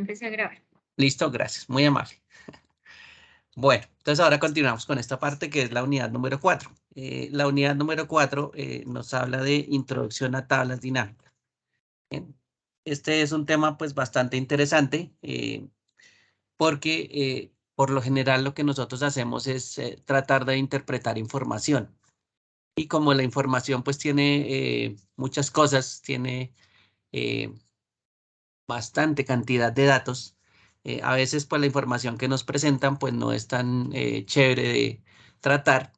Empecé a grabar. Listo, gracias, muy amable. Bueno, entonces ahora continuamos con esta parte que es la unidad número 4. La unidad número 4 nos habla de introducción a tablas dinámicas. Bien. Este es un tema pues bastante interesante porque por lo general lo que nosotros hacemos es tratar de interpretar información. Y como la información pues tiene muchas cosas, tiene bastante cantidad de datos, a veces pues la información que nos presentan pues no es tan chévere de tratar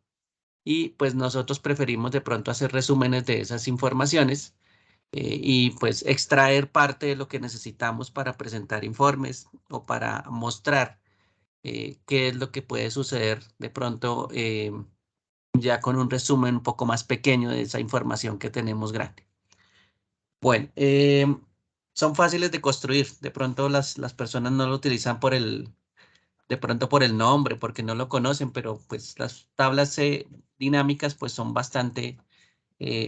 y pues nosotros preferimos de pronto hacer resúmenes de esas informaciones y pues extraer parte de lo que necesitamos para presentar informes o para mostrar qué es lo que puede suceder de pronto ya con un resumen un poco más pequeño de esa información que tenemos grande. Bueno, son fáciles de construir. De pronto las personas no lo utilizan de pronto por el nombre, porque no lo conocen, pero pues las tablas dinámicas pues son bastante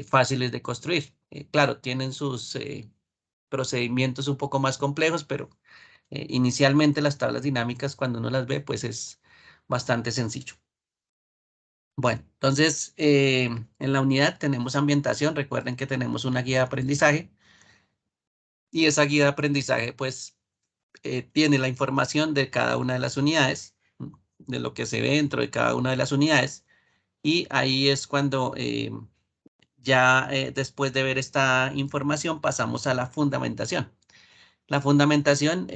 fáciles de construir. Claro, tienen sus procedimientos un poco más complejos, pero inicialmente las tablas dinámicas cuando uno las ve pues es bastante sencillo. Bueno, entonces en la unidad tenemos ambientación. Recuerden que tenemos una guía de aprendizaje y esa guía de aprendizaje pues tiene la información de cada una de las unidades, de lo que se ve dentro de cada una de las unidades y ahí es cuando ya después de ver esta información pasamos a la fundamentación. La fundamentación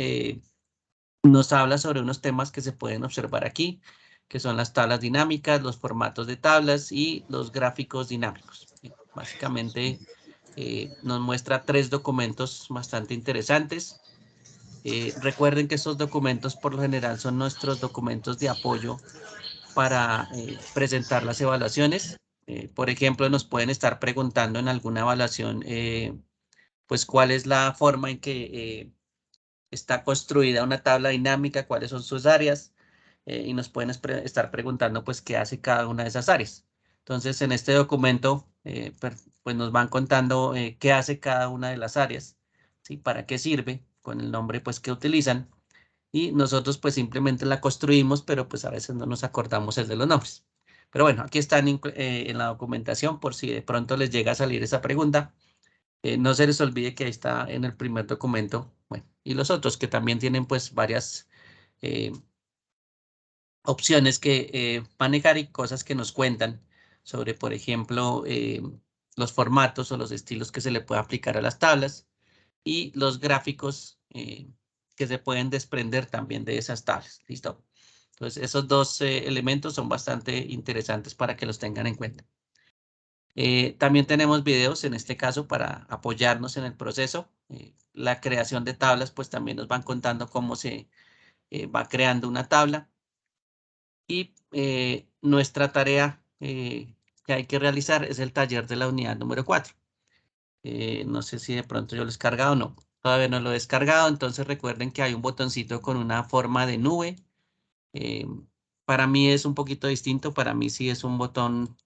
nos habla sobre unos temas que se pueden observar aquí, que son las tablas dinámicas, los formatos de tablas y los gráficos dinámicos. Básicamente nos muestra 3 documentos bastante interesantes. Recuerden que estos documentos por lo general son nuestros documentos de apoyo para presentar las evaluaciones. Por ejemplo, nos pueden estar preguntando en alguna evaluación, pues cuál es la forma en que está construida una tabla dinámica, cuáles son sus áreas, y nos pueden estar preguntando pues qué hace cada una de esas áreas. Entonces, en este documento, pues nos van contando qué hace cada una de las áreas, ¿sí? Para qué sirve, con el nombre pues que utilizan, y nosotros pues simplemente la construimos, pero pues a veces no nos acordamos el de los nombres. Pero bueno, aquí están en la documentación por si de pronto les llega a salir esa pregunta. No se les olvide que ahí está en el primer documento, bueno, y los otros que también tienen pues varias opciones que manejar y cosas que nos cuentan sobre, por ejemplo, los formatos o los estilos que se le puede aplicar a las tablas y los gráficos que se pueden desprender también de esas tablas. ¿Listo? Entonces, esos dos elementos son bastante interesantes para que los tengan en cuenta. También tenemos videos en este caso para apoyarnos en el proceso. La creación de tablas, pues también nos van contando cómo se va creando una tabla. Y nuestra tarea que hay que realizar es el taller de la unidad número 4. No sé si de pronto yo lo he descargado o no. Todavía no lo he descargado, entonces recuerden que hay un botoncito con una forma de nube. Para mí es un poquito distinto, para mí sí es un botón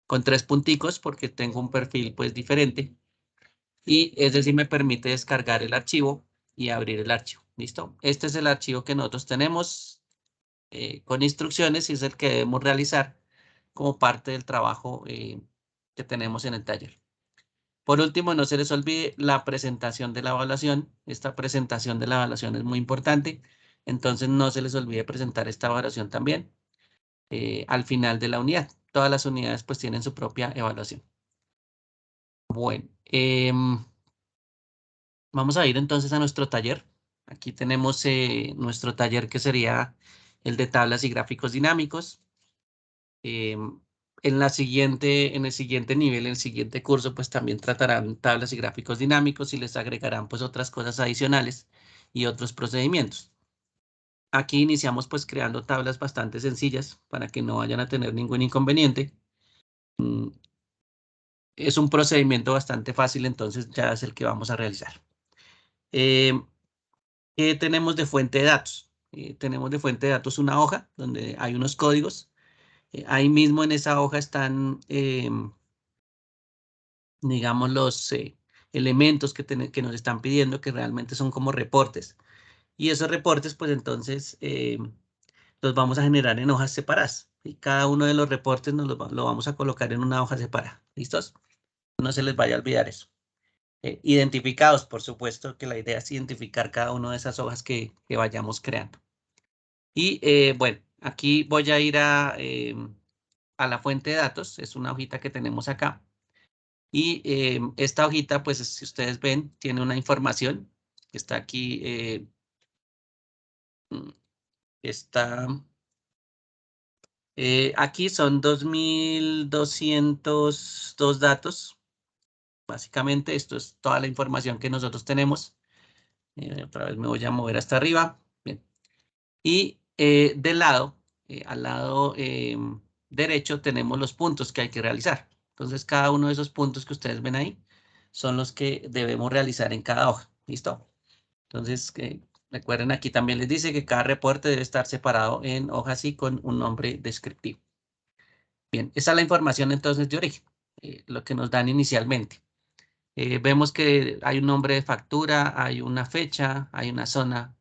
con 3 punticos porque tengo un perfil pues diferente y ese sí me permite descargar el archivo y abrir el archivo. ¿Listo? Este es el archivo que nosotros tenemos con instrucciones y es el que debemos realizar como parte del trabajo que tenemos en el taller. Por último, no se les olvide la presentación de la evaluación. Esta presentación de la evaluación es muy importante, entonces no se les olvide presentar esta evaluación también al final de la unidad. Todas las unidades pues tienen su propia evaluación. Bueno, vamos a ir entonces a nuestro taller. Aquí tenemos nuestro taller que sería el de tablas y gráficos dinámicos. En el siguiente nivel, en el siguiente curso, pues también tratarán tablas y gráficos dinámicos y les agregarán pues otras cosas adicionales y otros procedimientos. Aquí iniciamos pues creando tablas bastante sencillas para que no vayan a tener ningún inconveniente. Es un procedimiento bastante fácil, entonces ya es el que vamos a realizar. ¿Qué tenemos de fuente de datos? Tenemos de fuente de datos una hoja donde hay unos códigos. Ahí mismo en esa hoja están, digamos, elementos que nos están pidiendo, que realmente son como reportes. Y esos reportes, pues entonces, los vamos a generar en hojas separadas. Y cada uno de los reportes lo vamos a colocar en una hoja separada. ¿Listos? No se les vaya a olvidar eso. Identificados, por supuesto, que la idea es identificar cada una de esas hojas que vayamos creando. Y bueno, aquí voy a ir a la fuente de datos. Es una hojita que tenemos acá. Y esta hojita, pues si ustedes ven, tiene una información que está aquí. Está aquí son 2.202 datos. Básicamente esto es toda la información que nosotros tenemos. Otra vez me voy a mover hasta arriba. Bien. Y del lado, al lado derecho tenemos los puntos que hay que realizar. Entonces cada uno de esos puntos que ustedes ven ahí son los que debemos realizar en cada hoja. ¿Listo? Entonces recuerden, aquí también les dice que cada reporte debe estar separado en hojas y con un nombre descriptivo. Bien, esa es la información entonces de origen, lo que nos dan inicialmente. Vemos que hay un nombre de factura, hay una fecha, hay una zona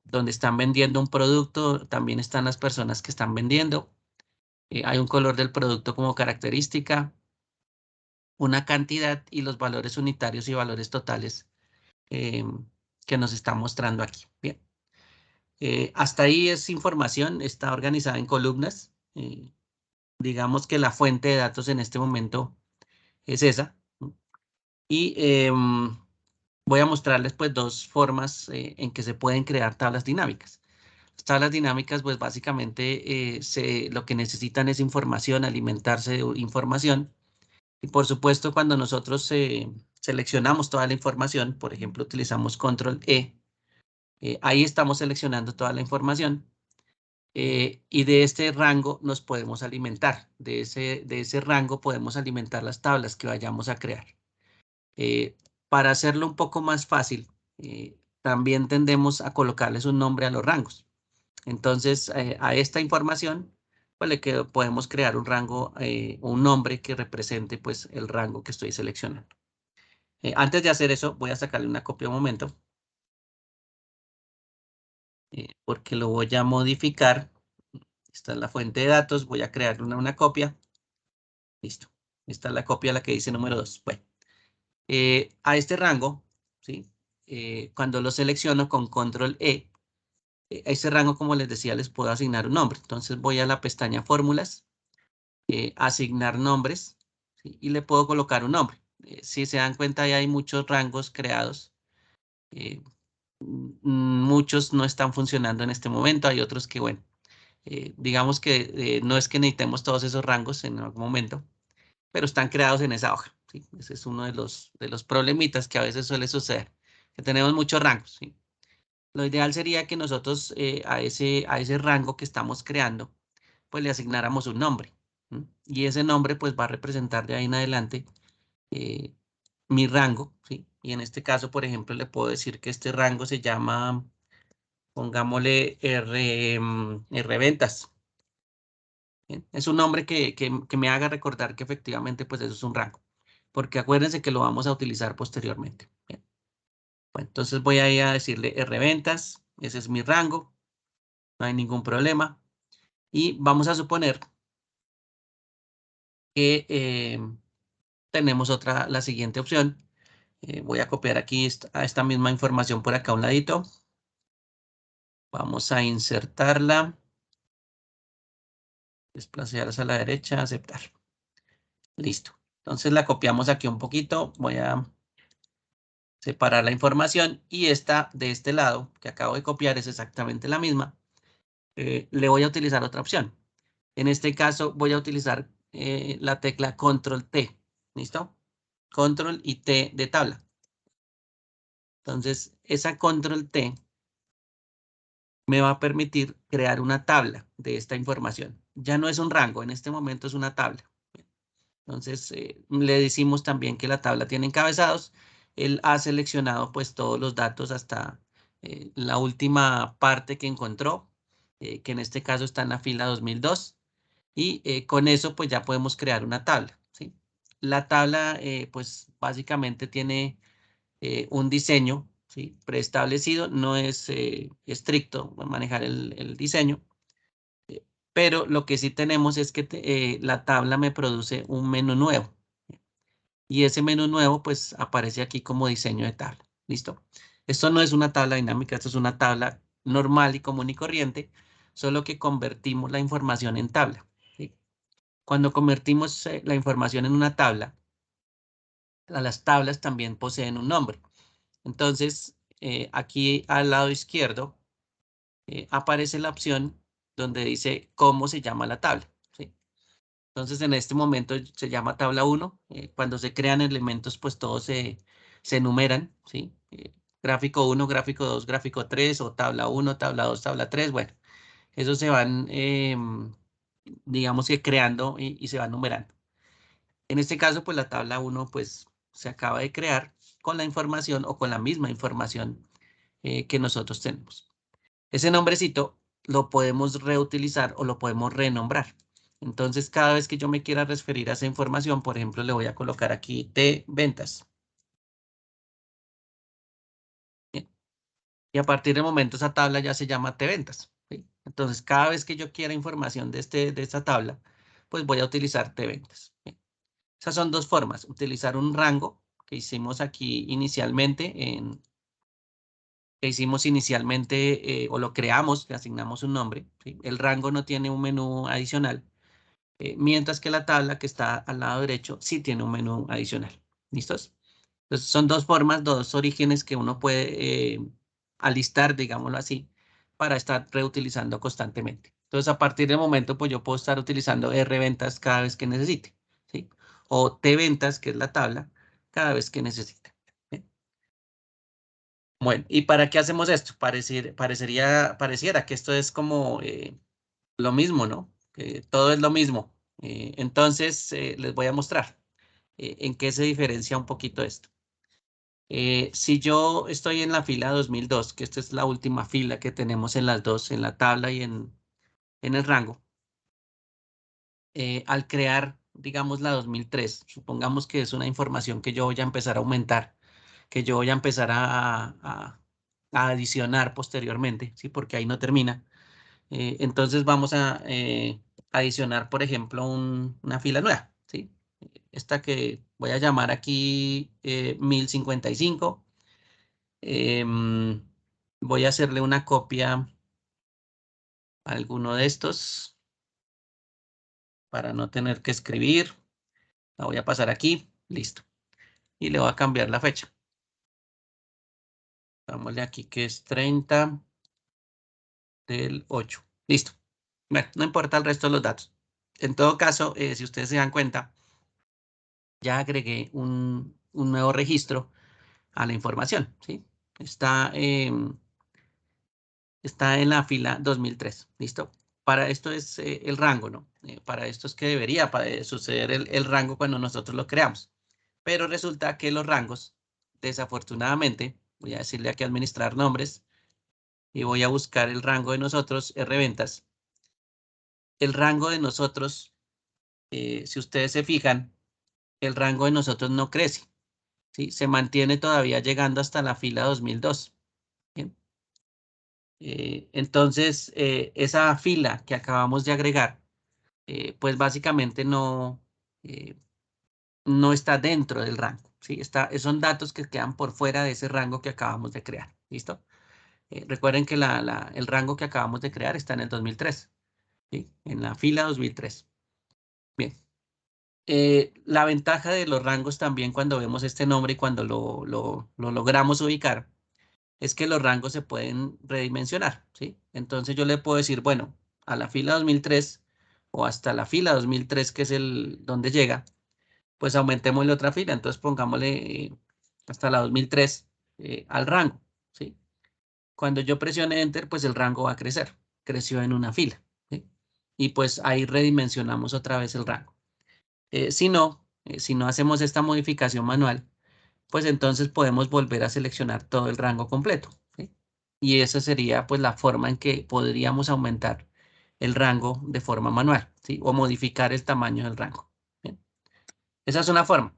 donde están vendiendo un producto, también están las personas que están vendiendo, hay un color del producto como característica, una cantidad y los valores unitarios y valores totales eh, que nos está mostrando aquí. Bien, hasta ahí es información, está organizada en columnas. Digamos que la fuente de datos en este momento es esa. Y voy a mostrarles pues dos formas en que se pueden crear tablas dinámicas. Las tablas dinámicas pues básicamente lo que necesitan es información, alimentarse de información. Y por supuesto cuando nosotros seleccionamos toda la información, por ejemplo utilizamos control E, ahí estamos seleccionando toda la información. Y de este rango nos podemos alimentar. De ese rango podemos alimentar las tablas que vayamos a crear. Para hacerlo un poco más fácil, también tendemos a colocarles un nombre a los rangos. Entonces, a esta información, pues podemos crear un rango, un nombre que represente pues el rango que estoy seleccionando. Antes de hacer eso, voy a sacarle una copia un momento, porque lo voy a modificar. Esta es la fuente de datos, voy a crear una copia. Listo. Esta es la copia, la que dice número 2. Bueno, a este rango, ¿sí? Cuando lo selecciono con control E, a ese rango, como les decía, les puedo asignar un nombre. Entonces voy a la pestaña fórmulas, asignar nombres, ¿sí? Y le puedo colocar un nombre. Si se dan cuenta, ya hay muchos rangos creados. Muchos no están funcionando en este momento. Hay otros que, bueno, digamos que no es que necesitemos todos esos rangos en algún momento, pero están creados en esa hoja, ¿sí? Ese es uno de los problemitas que a veces suele suceder, que tenemos muchos rangos, ¿sí? Lo ideal sería que nosotros a ese rango que estamos creando, pues le asignáramos un nombre, ¿sí? Y ese nombre pues va a representar de ahí en adelante eh, mi rango, ¿sí? Y en este caso, por ejemplo, le puedo decir que este rango se llama, pongámosle R ventas. Bien, es un nombre que me haga recordar que efectivamente pues eso es un rango, porque acuérdense que lo vamos a utilizar posteriormente. Bien. Bueno, entonces voy a ir a decirle R-ventas, ese es mi rango, no hay ningún problema. Y vamos a suponer que tenemos la siguiente opción. Voy a copiar aquí a esta misma información por acá a un ladito. Vamos a insertarla, desplazar hacia la derecha, aceptar. Listo. Entonces la copiamos aquí un poquito. Voy a separar la información y esta de este lado que acabo de copiar es exactamente la misma. Le voy a utilizar otra opción. En este caso voy a utilizar la tecla Control T. ¿Listo? Control y T de tabla. Entonces esa Control T me va a permitir crear una tabla de esta información. Ya no es un rango, en este momento es una tabla. Entonces, le decimos también que la tabla tiene encabezados. Él ha seleccionado pues todos los datos hasta la última parte que encontró, que en este caso está en la fila 2002. Y con eso pues ya podemos crear una tabla, ¿sí? La tabla, pues básicamente tiene un diseño, ¿sí? Preestablecido, no es estricto manejar el diseño, pero lo que sí tenemos es que la tabla me produce un menú nuevo. Y ese menú nuevo pues aparece aquí como diseño de tabla. ¿Listo? Esto no es una tabla dinámica, esto es una tabla normal y común y corriente, solo que convertimos la información en tabla. ¿Sí? Cuando convertimos la información en una tabla, las tablas también poseen un nombre. Entonces, aquí al lado izquierdo aparece la opción donde dice cómo se llama la tabla. ¿Sí? Entonces, en este momento se llama tabla 1. Cuando se crean elementos, pues todos se enumeran, ¿sí? Gráfico 1, gráfico 2, gráfico 3, o tabla 1, tabla 2, tabla 3. Bueno, esos se van, digamos que creando y se van numerando. En este caso, pues la tabla 1, pues se acaba de crear con la información o con la misma información que nosotros tenemos. Ese nombrecito lo podemos reutilizar o lo podemos renombrar. Entonces, cada vez que yo me quiera referir a esa información, por ejemplo, le voy a colocar aquí T ventas. Bien. Y a partir del momento esa tabla ya se llama T ventas. ¿Sí? Entonces, cada vez que yo quiera información de esta tabla, pues voy a utilizar T ventas. Bien. Esas son dos formas. Utilizar un rango que hicimos aquí inicialmente o lo creamos, le asignamos un nombre. ¿Sí? El rango no tiene un menú adicional. Mientras que la tabla que está al lado derecho sí tiene un menú adicional. ¿Listos? Entonces son dos formas, dos orígenes que uno puede alistar, digámoslo así, para estar reutilizando constantemente. Entonces a partir del momento, pues yo puedo estar utilizando R ventas cada vez que necesite, ¿sí? O T ventas, que es la tabla, cada vez que necesite. ¿Bien? Bueno, ¿y para qué hacemos esto? Pareciera que esto es como lo mismo, ¿no? Que todo es lo mismo. Entonces, les voy a mostrar en qué se diferencia un poquito esto. Si yo estoy en la fila 2002, que esta es la última fila que tenemos en las dos, en la tabla y en el rango, al crear, digamos, la 2003, supongamos que es una información que yo voy a empezar a aumentar, que yo voy a empezar a adicionar posteriormente, ¿sí? Porque ahí no termina. Entonces vamos a adicionar, por ejemplo, una fila nueva, ¿sí? Esta que voy a llamar aquí 1055. Em, Voy a hacerle una copia a alguno de estos para no tener que escribir. La voy a pasar aquí, listo. Y le voy a cambiar la fecha. Dámosle aquí que es 30 del 8. Listo. Bueno, no importa el resto de los datos. En todo caso, si ustedes se dan cuenta, ya agregué un nuevo registro a la información, ¿sí? Está, está en la fila 2003, ¿listo? Para esto es el rango, ¿no? Para esto es que debería suceder el rango cuando nosotros lo creamos. Pero resulta que los rangos, desafortunadamente, voy a decirle aquí administrar nombres y voy a buscar el rango de nosotros, Rventas. El rango de nosotros, si ustedes se fijan, el rango de nosotros no crece, ¿sí? Se mantiene todavía llegando hasta la fila 2002. Bien. Entonces, esa fila que acabamos de agregar, pues básicamente eh, no está dentro del rango, ¿sí? Son datos que quedan por fuera de ese rango que acabamos de crear, ¿listo? Recuerden que el rango que acabamos de crear está en el 2003, ¿sí? En la fila 2003. Bien. La ventaja de los rangos también cuando vemos este nombre y cuando lo logramos ubicar es que los rangos se pueden redimensionar, ¿sí? Entonces yo le puedo decir, bueno, a la fila 2003 o hasta la fila 2003, que es el donde llega, pues aumentémosle otra fila. Entonces pongámosle hasta la 2003 al rango, ¿sí? Cuando yo presione Enter, pues el rango va a crecer. Creció en una fila, ¿sí? Y pues ahí redimensionamos otra vez el rango. Si no hacemos esta modificación manual, pues entonces podemos volver a seleccionar todo el rango completo, ¿sí? Y esa sería pues la forma en que podríamos aumentar el rango de forma manual, ¿sí? O modificar el tamaño del rango. ¿Bien? Esa es una forma.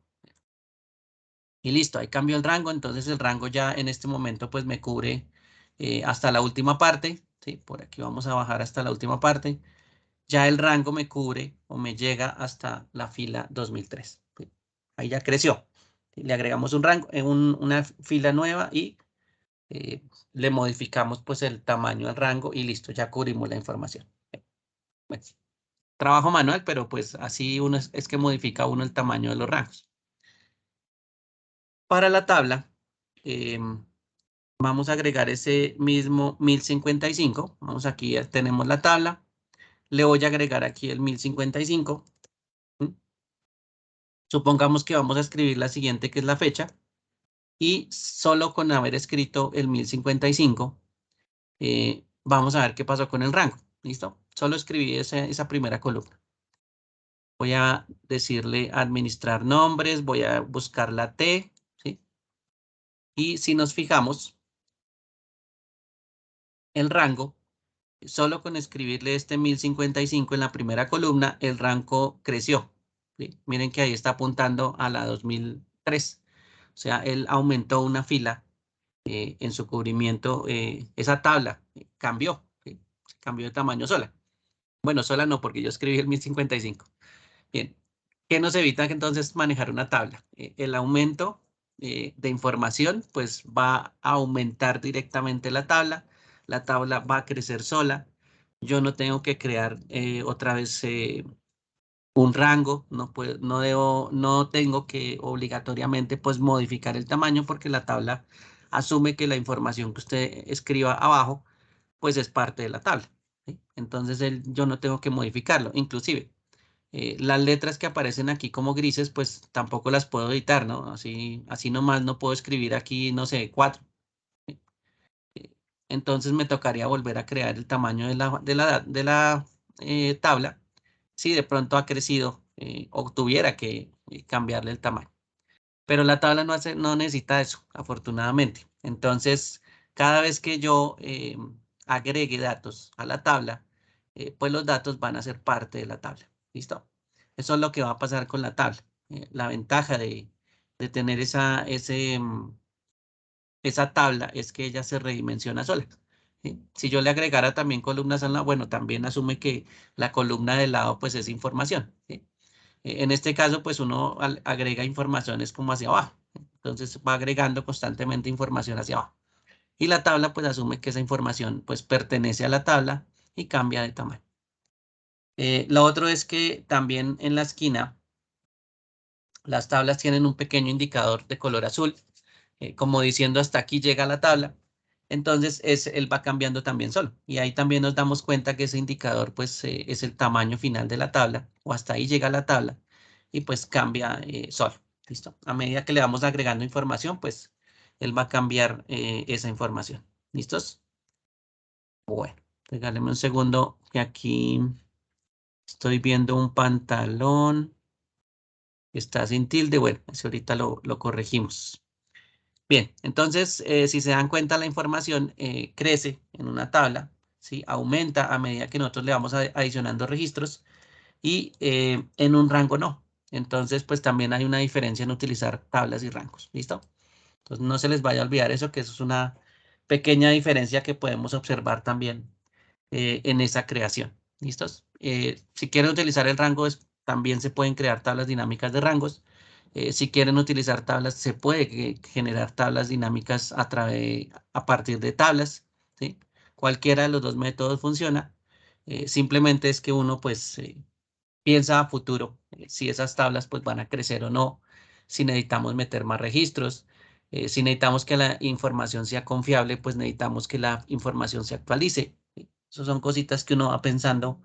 Y listo, ahí cambió el rango, entonces el rango ya en este momento pues me cubre hasta la última parte, ¿sí? Por aquí vamos a bajar hasta la última parte. Ya el rango me cubre o me llega hasta la fila 2003. ¿Sí? Ahí ya creció. ¿Sí? Le agregamos un rango, una fila nueva y le modificamos pues el tamaño del rango y listo, ya cubrimos la información. Bueno, trabajo manual, pero pues así uno es que modifica uno el tamaño de los rangos. Para la tabla, vamos a agregar ese mismo 1055. Vamos aquí, ya tenemos la tabla. Le voy a agregar aquí el 1055. ¿Sí? Supongamos que vamos a escribir la siguiente, que es la fecha. Y solo con haber escrito el 1055, vamos a ver qué pasó con el rango. ¿Listo? Solo escribí esa primera columna. Voy a decirle administrar nombres, voy a buscar la T, ¿sí? Y si nos fijamos, el rango, solo con escribirle este 1055 en la primera columna, el rango creció. ¿Sí? Miren que ahí está apuntando a la 2003. O sea, él aumentó una fila en su cubrimiento. Esa tabla cambió, ¿sí? Cambió de tamaño sola. Bueno, sola no, porque yo escribí el 1055. Bien, ¿qué nos evita entonces manejar una tabla? El aumento de información, pues va a aumentar directamente la tabla va a crecer sola, yo no tengo que crear otra vez un rango, no tengo que obligatoriamente pues modificar el tamaño porque la tabla asume que la información que usted escriba abajo pues es parte de la tabla, ¿sí? Entonces yo no tengo que modificarlo, inclusive. Las letras que aparecen aquí como grises, pues tampoco las puedo editar, ¿no? Así nomás no puedo escribir aquí, no sé, 4. Entonces me tocaría volver a crear el tamaño de la tabla si de pronto ha crecido o tuviera que cambiarle el tamaño. Pero la tabla no necesita eso, afortunadamente. Entonces, cada vez que yo agregue datos a la tabla, pues los datos van a ser parte de la tabla. ¿Listo? Eso es lo que va a pasar con la tabla. La ventaja de tener esa tabla es que ella se redimensiona sola. ¿Sí? Si yo le agregara también columnas a la, bueno, también asume que la columna de lado pues es información. ¿Sí? En este caso, pues uno agrega informaciones como hacia abajo. Entonces va agregando constantemente información hacia abajo. Y la tabla pues asume que esa información pues pertenece a la tabla y cambia de tamaño. Lo otro es que también en la esquina las tablas tienen un pequeño indicador de color azul, como diciendo hasta aquí llega la tabla. Entonces él va cambiando también solo. Y ahí también nos damos cuenta que ese indicador pues es el tamaño final de la tabla o hasta ahí llega la tabla y pues cambia solo. ¿Listo? A medida que le vamos agregando información, pues él va a cambiar esa información. ¿Listos? Bueno, regáleme un segundo que aquí estoy viendo un pantalón que está sin tilde. Bueno, ese ahorita lo corregimos. Bien, entonces, si se dan cuenta, la información crece en una tabla, ¿sí? Aumenta a medida que nosotros le vamos adicionando registros y en un rango no. Entonces, pues también hay una diferencia en utilizar tablas y rangos, ¿listo? Entonces, no se les vaya a olvidar eso, que eso es una pequeña diferencia que podemos observar también en esa creación, ¿listos? Si quieren utilizar el rango, también se pueden crear tablas dinámicas de rangos. Si quieren utilizar tablas, se puede generar tablas dinámicas a partir de tablas, ¿sí? Cualquiera de los dos métodos funciona. Simplemente es que uno pues piensa a futuro si esas tablas pues van a crecer o no, si necesitamos meter más registros, si necesitamos que la información sea confiable, pues necesitamos que la información se actualice. ¿Sí? Esas son cositas que uno va pensando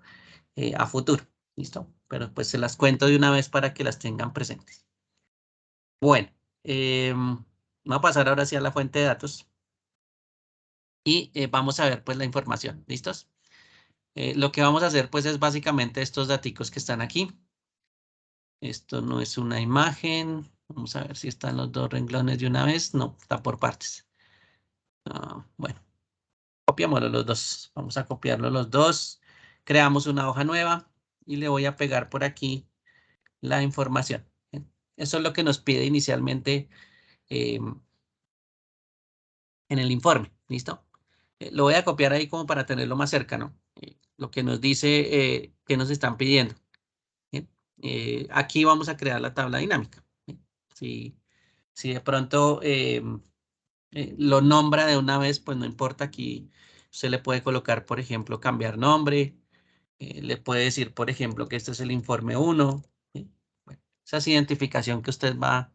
a futuro, ¿listo? Pero pues se las cuento de una vez para que las tengan presentes. Bueno, vamos a pasar ahora sí a la fuente de datos y vamos a ver pues la información, ¿listos? Lo que vamos a hacer pues es básicamente estos daticos que están aquí. Esto no es una imagen. Vamos a ver si están los dos renglones de una vez. No, está por partes. Bueno, copiámoslo los dos. Vamos a copiarlo los dos. Creamos una hoja nueva y le voy a pegar por aquí la información. Eso es lo que nos pide inicialmente en el informe. ¿Listo? Lo voy a copiar ahí como para tenerlo más cercano. Lo que nos dice que nos están pidiendo. ¿Bien? Aquí vamos a crear la tabla dinámica. ¿Bien? Si de pronto lo nombra de una vez, pues no importa. Aquí usted le puede colocar, por ejemplo, cambiar nombre. Le puede decir, por ejemplo, que este es el informe 1. ¿Sí? Bueno, esa es identificación que usted va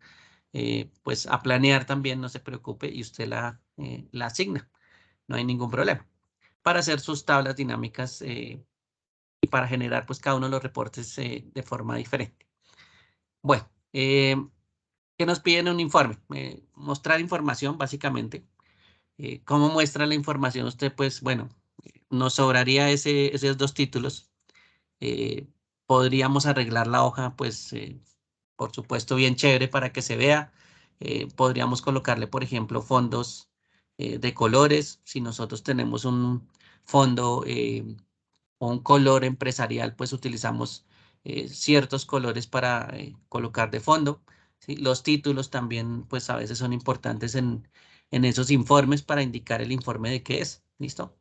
pues a planear también, no se preocupe, y usted la asigna. No hay ningún problema. Para hacer sus tablas dinámicas y para generar pues cada uno de los reportes de forma diferente. Bueno, ¿qué nos piden en un informe? Mostrar información, básicamente. ¿Cómo muestra la información usted? Pues bueno, nos sobraría esos dos títulos. Eh, Podríamos arreglar la hoja, pues, por supuesto, bien chévere para que se vea. Podríamos colocarle, por ejemplo, fondos de colores. Si nosotros tenemos un fondo o un color empresarial, pues utilizamos ciertos colores para colocar de fondo. ¿Sí? Los títulos también, pues a veces son importantes en esos informes para indicar el informe de qué es. ¿Listo?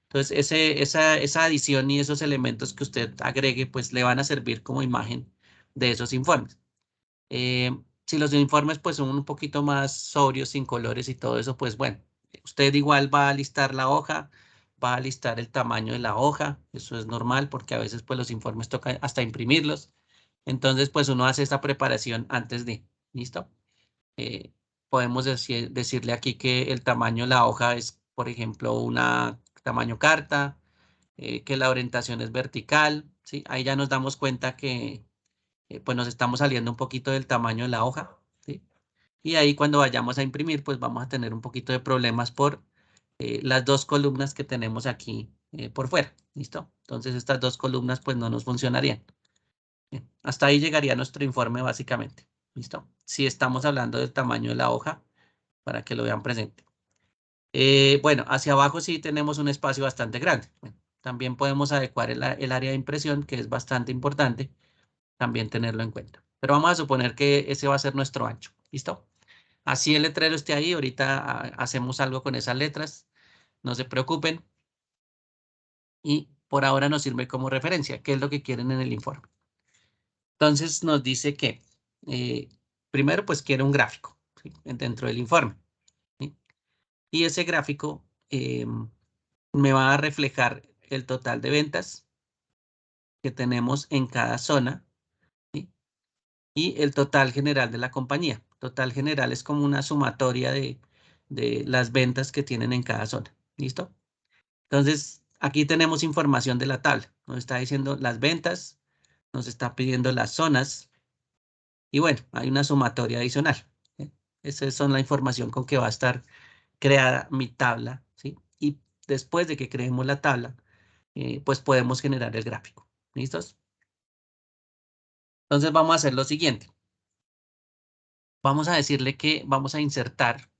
Entonces, esa adición y esos elementos que usted agregue, pues le van a servir como imagen de esos informes. Si los informes pues son un poquito más sobrios, sin colores y todo eso, pues bueno, usted igual va a listar la hoja, va a listar el tamaño de la hoja, eso es normal porque a veces pues los informes toca hasta imprimirlos. Entonces pues uno hace esta preparación antes de, ¿listo? Podemos decirle aquí que el tamaño de la hoja es, por ejemplo, una tamaño carta, que la orientación es vertical, ¿sí? Ahí ya nos damos cuenta que pues nos estamos saliendo un poquito del tamaño de la hoja, ¿sí? Y ahí cuando vayamos a imprimir, pues vamos a tener un poquito de problemas por las dos columnas que tenemos aquí por fuera, ¿listo? Entonces estas dos columnas pues no nos funcionarían. Bien, hasta ahí llegaría nuestro informe básicamente, ¿listo? Si estamos hablando del tamaño de la hoja, para que lo vean presente. Bueno, hacia abajo sí tenemos un espacio bastante grande. Bueno, también podemos adecuar el área de impresión, que es bastante importante también tenerlo en cuenta. Pero vamos a suponer que ese va a ser nuestro ancho. ¿Listo? Así el letrero esté ahí, ahorita hacemos algo con esas letras. No se preocupen. Y por ahora nos sirve como referencia, qué es lo que quieren en el informe. Entonces nos dice que primero pues quiere un gráfico, ¿sí? Dentro del informe, ¿sí? Y ese gráfico me va a reflejar el total de ventas que tenemos en cada zona, ¿sí? Y el total general de la compañía. Total general es como una sumatoria de las ventas que tienen en cada zona. ¿Listo? Entonces, aquí tenemos información de la tabla. Nos está diciendo las ventas, nos está pidiendo las zonas y bueno, hay una sumatoria adicional. ¿Sí? Esa son la información con que va a estar creada mi tabla, ¿sí? Y después de que creemos la tabla, pues podemos generar el gráfico. ¿Listos? Entonces vamos a hacer lo siguiente. Vamos a decirle que vamos a insertar,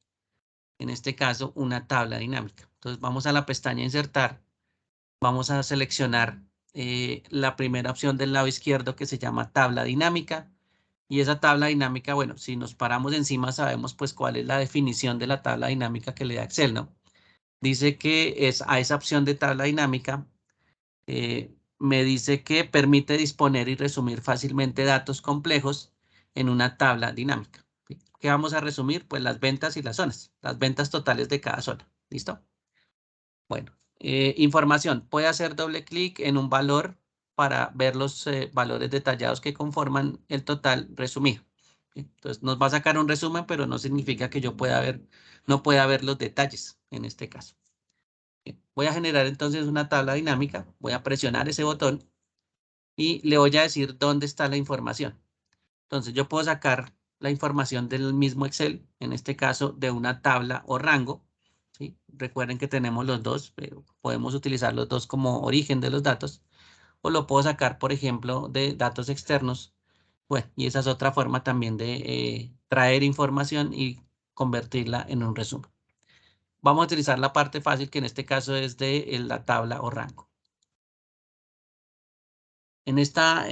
en este caso, una tabla dinámica. Entonces vamos a la pestaña Insertar, vamos a seleccionar la primera opción del lado izquierdo que se llama Tabla Dinámica. Y esa tabla dinámica, bueno, si nos paramos encima sabemos pues cuál es la definición de la tabla dinámica que le da Excel, ¿no? Dice que es a esa opción de tabla dinámica, me dice que permite disponer y resumir fácilmente datos complejos en una tabla dinámica. ¿Sí? ¿Qué vamos a resumir? Pues las ventas y las zonas, las ventas totales de cada zona. ¿Listo? Bueno, información. Puede hacer doble clic en un valor para ver los valores detallados que conforman el total resumido. ¿Sí? Entonces nos va a sacar un resumen, pero no significa que yo pueda ver, no pueda ver los detalles en este caso. Bien, voy a generar entonces una tabla dinámica. Voy a presionar ese botón y le voy a decir dónde está la información. Entonces yo puedo sacar la información del mismo Excel, en este caso de una tabla o rango, ¿sí? Recuerden que tenemos los dos, pero podemos utilizar los dos como origen de los datos, o lo puedo sacar, por ejemplo, de datos externos. Bueno, y esa es otra forma también de traer información y convertirla en un resumen. Vamos a utilizar la parte fácil, que en este caso es de la tabla o rango. En esta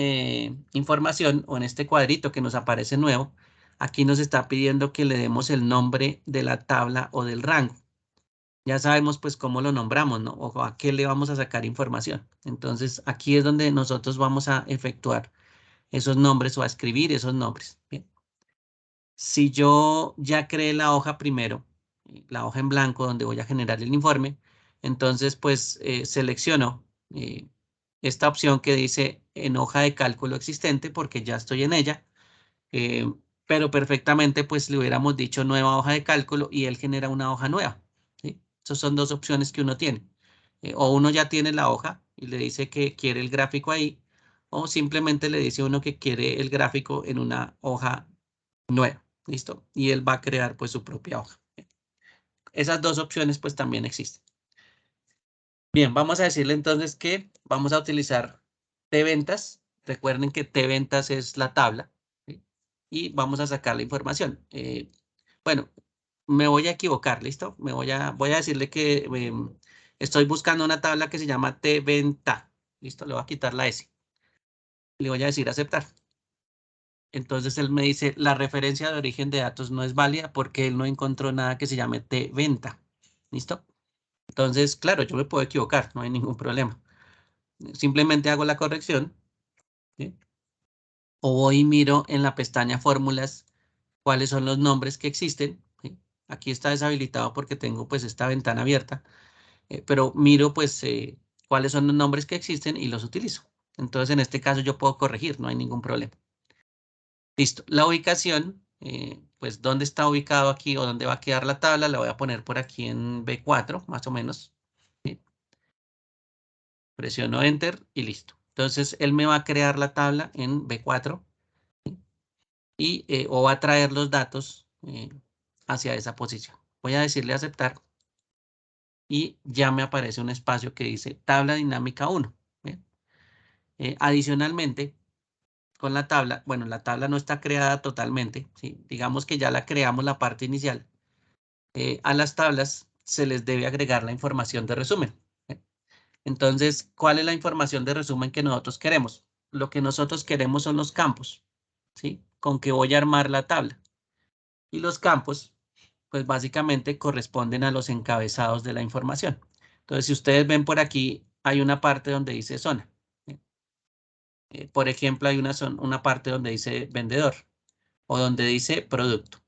información o en este cuadrito que nos aparece nuevo, aquí nos está pidiendo que le demos el nombre de la tabla o del rango. Ya sabemos pues cómo lo nombramos, ¿no? O a qué le vamos a sacar información. Entonces aquí es donde nosotros vamos a efectuar esos nombres o a escribir esos nombres. Bien. Si yo ya creé la hoja primero, la hoja en blanco donde voy a generar el informe, entonces pues selecciono esta opción que dice en hoja de cálculo existente porque ya estoy en ella, pero perfectamente pues le hubiéramos dicho nueva hoja de cálculo y él genera una hoja nueva. ¿Sí? Esas son dos opciones que uno tiene. O uno ya tiene la hoja y le dice que quiere el gráfico ahí, o simplemente le dice uno que quiere el gráfico en una hoja nueva. ¿Listo? Y él va a crear pues su propia hoja. Esas dos opciones pues también existen. Bien, vamos a decirle entonces que vamos a utilizar tventas. Recuerden que tventas es la tabla, ¿sí? Y vamos a sacar la información. Bueno, me voy a equivocar, ¿listo? Voy a decirle que estoy buscando una tabla que se llama tventa. ¿Listo? Le voy a quitar la S. Le voy a decir aceptar. Entonces él me dice, la referencia de origen de datos no es válida porque él no encontró nada que se llame tventa. ¿Listo? Entonces, claro, yo me puedo equivocar, no hay ningún problema. Simplemente hago la corrección, ¿sí? O voy y miro en la pestaña fórmulas cuáles son los nombres que existen, ¿sí? Aquí está deshabilitado porque tengo pues esta ventana abierta, pero miro pues cuáles son los nombres que existen y los utilizo. Entonces en este caso yo puedo corregir, no hay ningún problema. Listo. La ubicación, pues dónde está ubicado aquí o dónde va a quedar la tabla, la voy a poner por aquí en B4, más o menos. ¿Sí? Presiono Enter y listo. Entonces él me va a crear la tabla en B4 y o va a traer los datos hacia esa posición. Voy a decirle aceptar y ya me aparece un espacio que dice tabla dinámica 1. ¿Bien? Adicionalmente, con la tabla, bueno, la tabla no está creada totalmente, ¿sí? Digamos que ya la creamos la parte inicial. A las tablas se les debe agregar la información de resumen. Entonces, ¿cuál es la información de resumen que nosotros queremos? Lo que nosotros queremos son los campos, ¿sí? Con que voy a armar la tabla. Y los campos, pues básicamente corresponden a los encabezados de la información. Entonces, si ustedes ven por aquí, hay una parte donde dice zona. Por ejemplo, hay una parte donde dice vendedor o donde dice producto.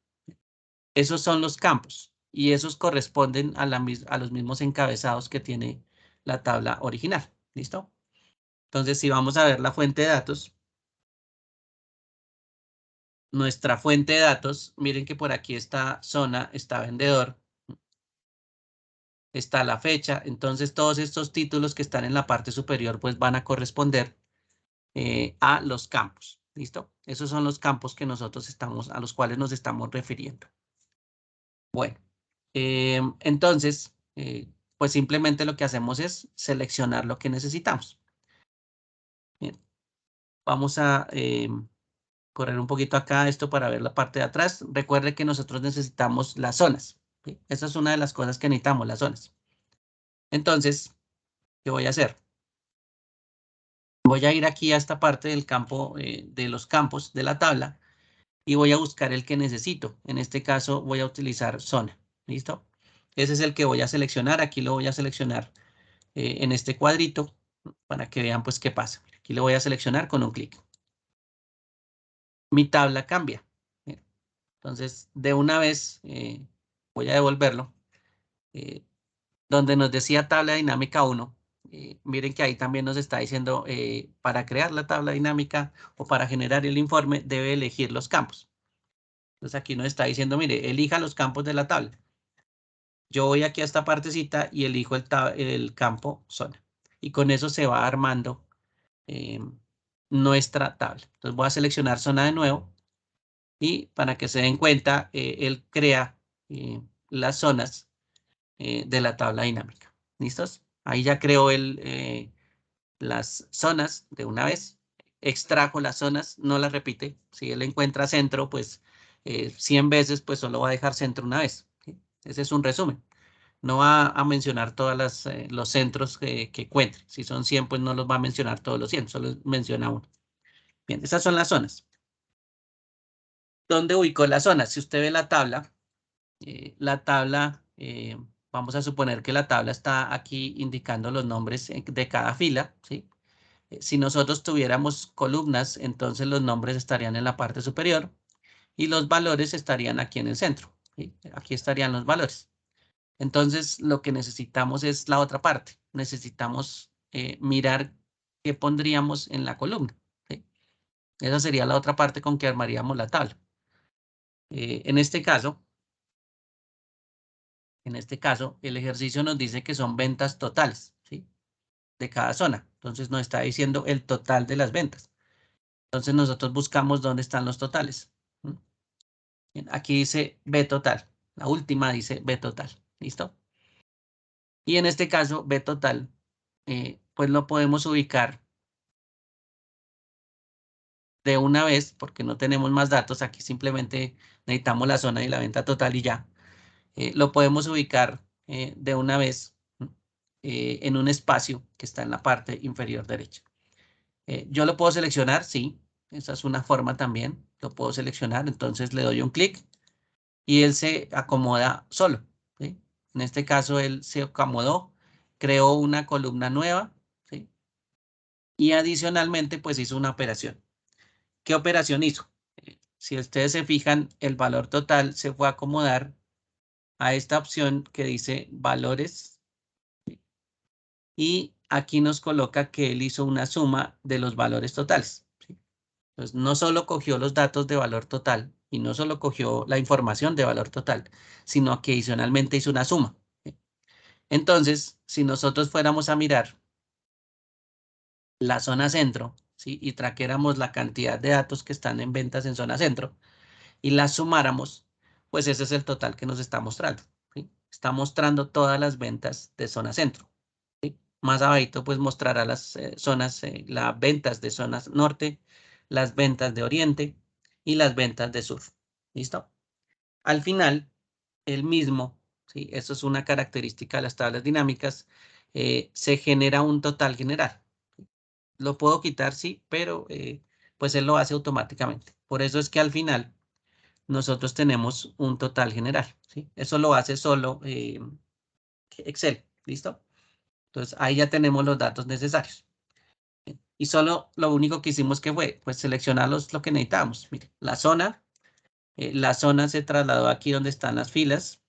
Esos son los campos y esos corresponden a los mismos encabezados que tiene la tabla original. ¿Listo? Entonces, si vamos a ver la fuente de datos, nuestra fuente de datos, miren que por aquí está zona, está vendedor, está la fecha. Entonces, todos estos títulos que están en la parte superior, pues van a corresponder a los campos. ¿Listo? Esos son los campos que a los cuales nos estamos refiriendo. Bueno, entonces, pues simplemente lo que hacemos es seleccionar lo que necesitamos. Bien, vamos a correr un poquito acá esto para ver la parte de atrás. Recuerde que nosotros necesitamos las zonas. ¿Sí? Esa es una de las cosas que necesitamos, las zonas. Entonces, ¿qué voy a hacer? Voy a ir aquí a esta parte del campo, de los campos de la tabla y voy a buscar el que necesito. En este caso voy a utilizar zona. ¿Listo? Ese es el que voy a seleccionar. Aquí lo voy a seleccionar en este cuadrito para que vean pues qué pasa. Aquí lo voy a seleccionar con un clic. Mi tabla cambia. Entonces, de una vez voy a devolverlo. eh, donde nos decía tabla dinámica 1. Miren que ahí también nos está diciendo para crear la tabla dinámica o para generar el informe debe elegir los campos. Entonces aquí nos está diciendo, mire, elija los campos de la tabla. Yo voy aquí a esta partecita y elijo el campo zona. Y con eso se va armando nuestra tabla. Entonces voy a seleccionar zona de nuevo y para que se den cuenta, él crea las zonas de la tabla dinámica. ¿Listos? Ahí ya creó las zonas de una vez. Extrajo las zonas, no las repite. Si él encuentra centro, pues 100 veces, pues solo va a dejar centro una vez. ¿Sí? Ese es un resumen. No va a mencionar todos los centros que encuentre. Si son 100, pues no los va a mencionar todos los 100, solo menciona uno. Bien, esas son las zonas. ¿Dónde ubicó las zonas? Si usted ve la tabla, vamos a suponer que la tabla está aquí indicando los nombres de cada fila, ¿sí? Si nosotros tuviéramos columnas, entonces los nombres estarían en la parte superior y los valores estarían aquí en el centro, ¿sí? Aquí estarían los valores. Entonces, lo que necesitamos es la otra parte. Necesitamos mirar qué pondríamos en la columna, ¿sí? Esa sería la otra parte con que armaríamos la tabla. En este caso, el ejercicio nos dice que son ventas totales, ¿sí? De cada zona. Entonces, nos está diciendo el total de las ventas. Entonces, nosotros buscamos dónde están los totales. ¿Mm? Bien, aquí dice B total. La última dice B total. ¿Listo? Y en este caso, B total, pues lo podemos ubicar de una vez, porque no tenemos más datos. Aquí simplemente necesitamos la zona y la venta total y ya. Lo podemos ubicar de una vez en un espacio que está en la parte inferior derecha. Yo lo puedo seleccionar, sí. Esa es una forma también. Lo puedo seleccionar, entonces le doy un clic y él se acomoda solo, ¿sí? En este caso, él se acomodó, creó una columna nueva, ¿sí? Y adicionalmente, pues hizo una operación. ¿Qué operación hizo? Si ustedes se fijan, el valor total se fue a acomodar a esta opción que dice valores y aquí nos coloca que él hizo una suma de los valores totales, ¿sí? Entonces, no solo cogió los datos de valor total y no solo cogió la información de valor total, sino que adicionalmente hizo una suma, ¿sí? Entonces, si nosotros fuéramos a mirar la zona centro, ¿sí? Y traquéramos la cantidad de datos que están en ventas en zona centro y las sumáramos, pues ese es el total que nos está mostrando, ¿sí? Está mostrando todas las ventas de zona centro, ¿sí? Más abajito, pues mostrará las zonas, las ventas de zonas norte, las ventas de oriente y las ventas de sur. ¿Listo? Al final, el mismo, ¿sí? Eso es una característica de las tablas dinámicas, se genera un total general. Lo puedo quitar, sí, pero pues él lo hace automáticamente. Por eso es que al final nosotros tenemos un total general, ¿sí? Eso lo hace solo Excel, ¿listo? Entonces ahí ya tenemos los datos necesarios. Y solo lo único que hicimos que fue, pues seleccionar lo que necesitamos. Mire, la zona se trasladó aquí donde están las filas,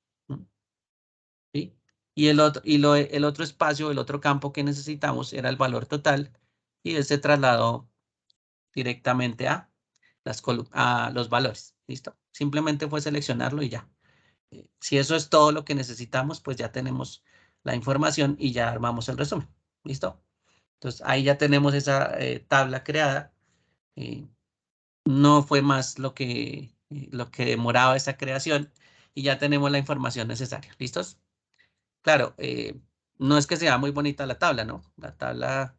¿sí? Y el otro espacio, el otro campo que necesitamos era el valor total y él se trasladó directamente a los valores, ¿listo? Simplemente fue seleccionarlo y ya. Si eso es todo lo que necesitamos, pues ya tenemos la información y ya armamos el resumen. ¿Listo? Entonces ahí ya tenemos esa tabla creada. eh, no fue más lo que demoraba esa creación y ya tenemos la información necesaria. ¿Listos? Claro, no es que sea muy bonita la tabla, ¿no? La tabla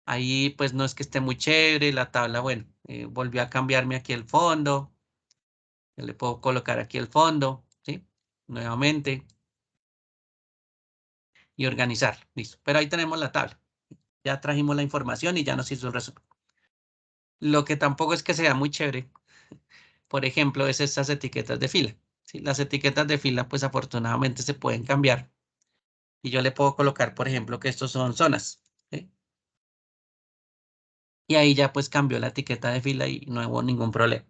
ahí pues no es que esté muy chévere. La tabla, bueno, volvió a cambiarme aquí el fondo. Yo le puedo colocar aquí el fondo, ¿sí? Nuevamente. Y organizar. Listo. Pero ahí tenemos la tabla. Ya trajimos la información y ya nos hizo el resumen. Lo que tampoco es que sea muy chévere, por ejemplo, es estas etiquetas de fila, ¿sí? Las etiquetas de fila, pues afortunadamente se pueden cambiar. Y yo le puedo colocar, por ejemplo, que estos son zonas, ¿sí? Y ahí ya pues cambió la etiqueta de fila y no hubo ningún problema.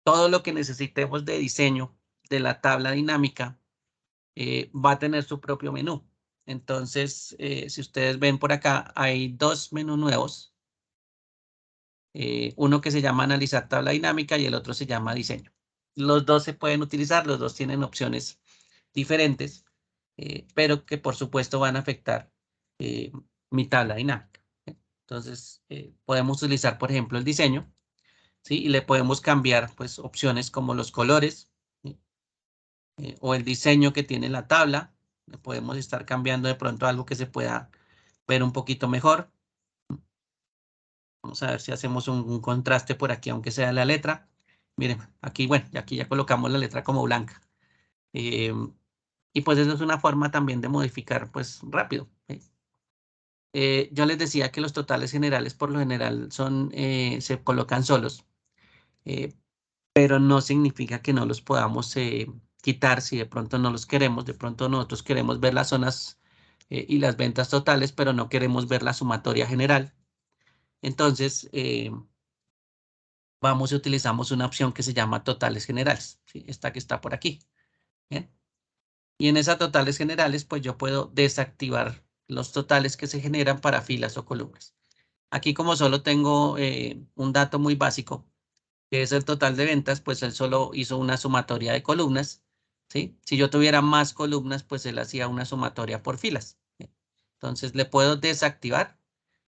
Todo lo que necesitemos de diseño de la tabla dinámica va a tener su propio menú. Entonces, si ustedes ven por acá, hay dos menús nuevos. Uno que se llama analizar tabla dinámica y el otro se llama diseño. Los dos se pueden utilizar, los dos tienen opciones diferentes, pero que por supuesto van a afectar eh, mi tabla dinámica. Entonces, podemos utilizar, por ejemplo, el diseño, ¿sí? Y le podemos cambiar pues opciones como los colores, ¿sí? O el diseño que tiene la tabla. Le podemos estar cambiando de pronto algo que se pueda ver un poquito mejor. Vamos a ver si hacemos un contraste por aquí, aunque sea la letra. Miren, aquí, bueno, aquí ya colocamos la letra como blanca. Y pues eso es una forma también de modificar pues rápido. Yo les decía que los totales generales por lo general se colocan solos, pero no significa que no los podamos quitar si de pronto no los queremos. De pronto nosotros queremos ver las zonas y las ventas totales, pero no queremos ver la sumatoria general. Entonces, vamos y utilizamos una opción que se llama totales generales, ¿sí? Esta que está por aquí. ¿Bien? Y en esas totales generales, pues yo puedo desactivar los totales que se generan para filas o columnas. Aquí como solo tengo un dato muy básico, que es el total de ventas, pues él solo hizo una sumatoria de columnas, ¿sí? Si yo tuviera más columnas, pues él hacía una sumatoria por filas. ¿Sí? Entonces le puedo desactivar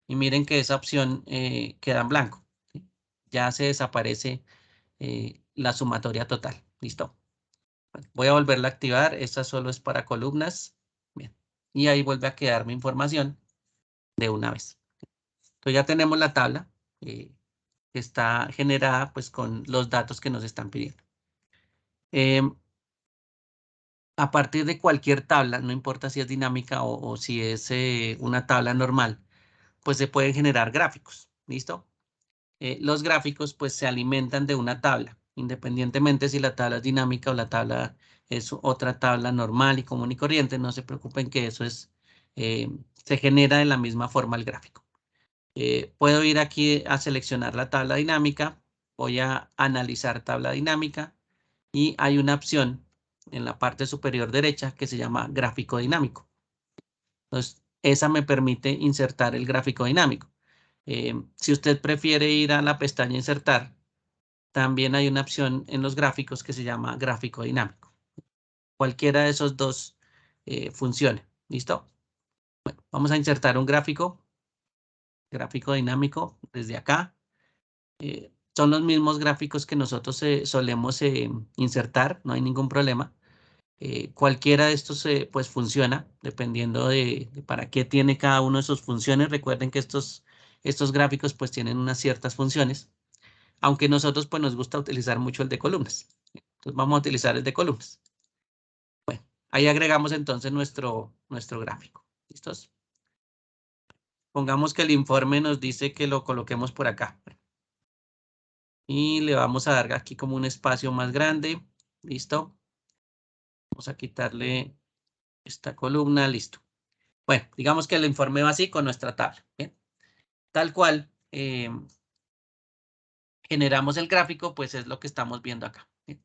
y miren que esa opción queda en blanco, ¿sí? Ya se desaparece la sumatoria total. ¿Listo? Bueno, voy a volverla a activar. Esta solo es para columnas. Bien. Y ahí vuelve a quedar mi información de una vez. Entonces ya tenemos la tabla que está generada pues con los datos que nos están pidiendo. A partir de cualquier tabla, no importa si es dinámica o si es una tabla normal, pues se pueden generar gráficos. ¿Listo? Los gráficos pues se alimentan de una tabla, independientemente si la tabla es dinámica o la tabla es otra tabla normal y común y corriente, no se preocupen que eso se genera de la misma forma el gráfico. Puedo ir aquí a seleccionar la tabla dinámica, voy a analizar tabla dinámica y hay una opción en la parte superior derecha que se llama gráfico dinámico. Entonces, esa me permite insertar el gráfico dinámico. Si usted prefiere ir a la pestaña insertar, también hay una opción en los gráficos que se llama gráfico dinámico. Cualquiera de esos dos funciona. ¿Listo? Bueno, vamos a insertar un gráfico dinámico desde acá. Son los mismos gráficos que nosotros solemos insertar, no hay ningún problema. Cualquiera de estos pues funciona dependiendo de para qué tiene cada uno de sus funciones. Recuerden que estos gráficos pues tienen unas ciertas funciones, aunque nosotros pues nos gusta utilizar mucho el de columnas. Entonces vamos a utilizar el de columnas. Bueno, ahí agregamos entonces nuestro gráfico. ¿Listos? Pongamos que el informe nos dice que lo coloquemos por acá. Y le vamos a dar aquí como un espacio más grande. ¿Listo? Vamos a quitarle esta columna. Listo. Bueno, digamos que el informe va así con nuestra tabla. ¿Bien? Tal cual generamos el gráfico, pues es lo que estamos viendo acá. ¿Bien?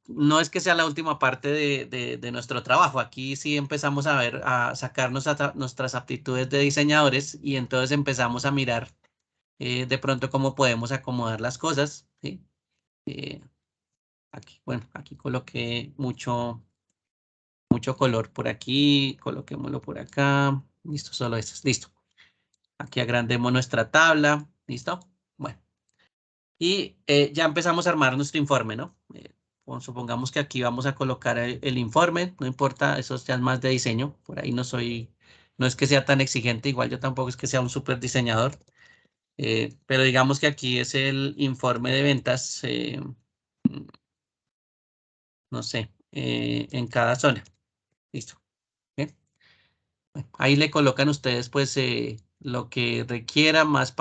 No es que sea la última parte de nuestro trabajo. Aquí sí empezamos a sacar nuestras aptitudes de diseñadores y entonces empezamos a mirar de pronto cómo podemos acomodar las cosas. ¿Sí? Aquí, bueno, aquí coloqué mucho color por aquí, coloquémoslo por acá. Listo, solo eso. Listo. Aquí agrandemos nuestra tabla. ¿Listo? Bueno. Y ya empezamos a armar nuestro informe, ¿no? Supongamos que aquí vamos a colocar el informe, no importa, eso ya es más de diseño. Por ahí no es que sea tan exigente, igual yo tampoco es que sea un súper diseñador. Pero digamos que aquí es el informe de ventas, no sé, en cada zona. Listo. Bien. Bueno, ahí le colocan ustedes pues lo que requiera más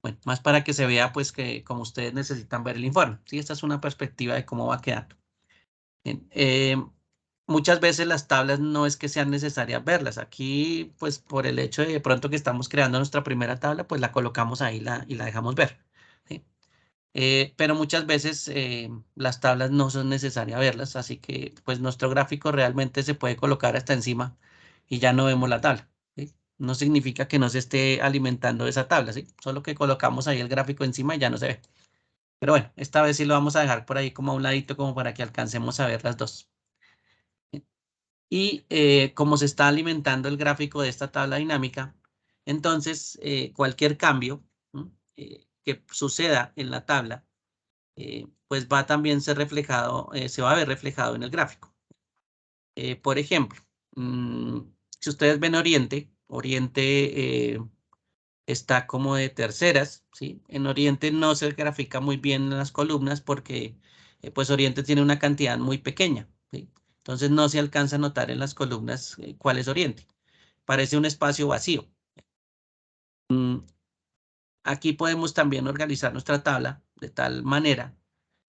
bueno, más para que se vea pues que como ustedes necesitan ver el informe. Sí, esta es una perspectiva de cómo va quedando. Bien, muchas veces las tablas no es que sean necesarias verlas. Aquí pues por el hecho de pronto que estamos creando nuestra primera tabla, pues la colocamos ahí y la dejamos ver. ¿Sí? Pero muchas veces las tablas no son necesarias verlas, así que pues nuestro gráfico realmente se puede colocar hasta encima y ya no vemos la tabla. ¿Sí? No significa que no se esté alimentando esa tabla, ¿sí? Solo que colocamos ahí el gráfico encima y ya no se ve. Pero bueno, esta vez sí lo vamos a dejar por ahí como a un ladito como para que alcancemos a ver las dos. Y como se está alimentando el gráfico de esta tabla dinámica, entonces cualquier cambio que suceda en la tabla, pues va a también ser reflejado, se va a ver reflejado en el gráfico. Por ejemplo, si ustedes ven Oriente está como de terceras, ¿sí? En Oriente no se grafica muy bien en las columnas porque pues Oriente tiene una cantidad muy pequeña, ¿sí? Entonces no se alcanza a notar en las columnas cuál es Oriente. Parece un espacio vacío. Mm, Aquí podemos también organizar nuestra tabla de tal manera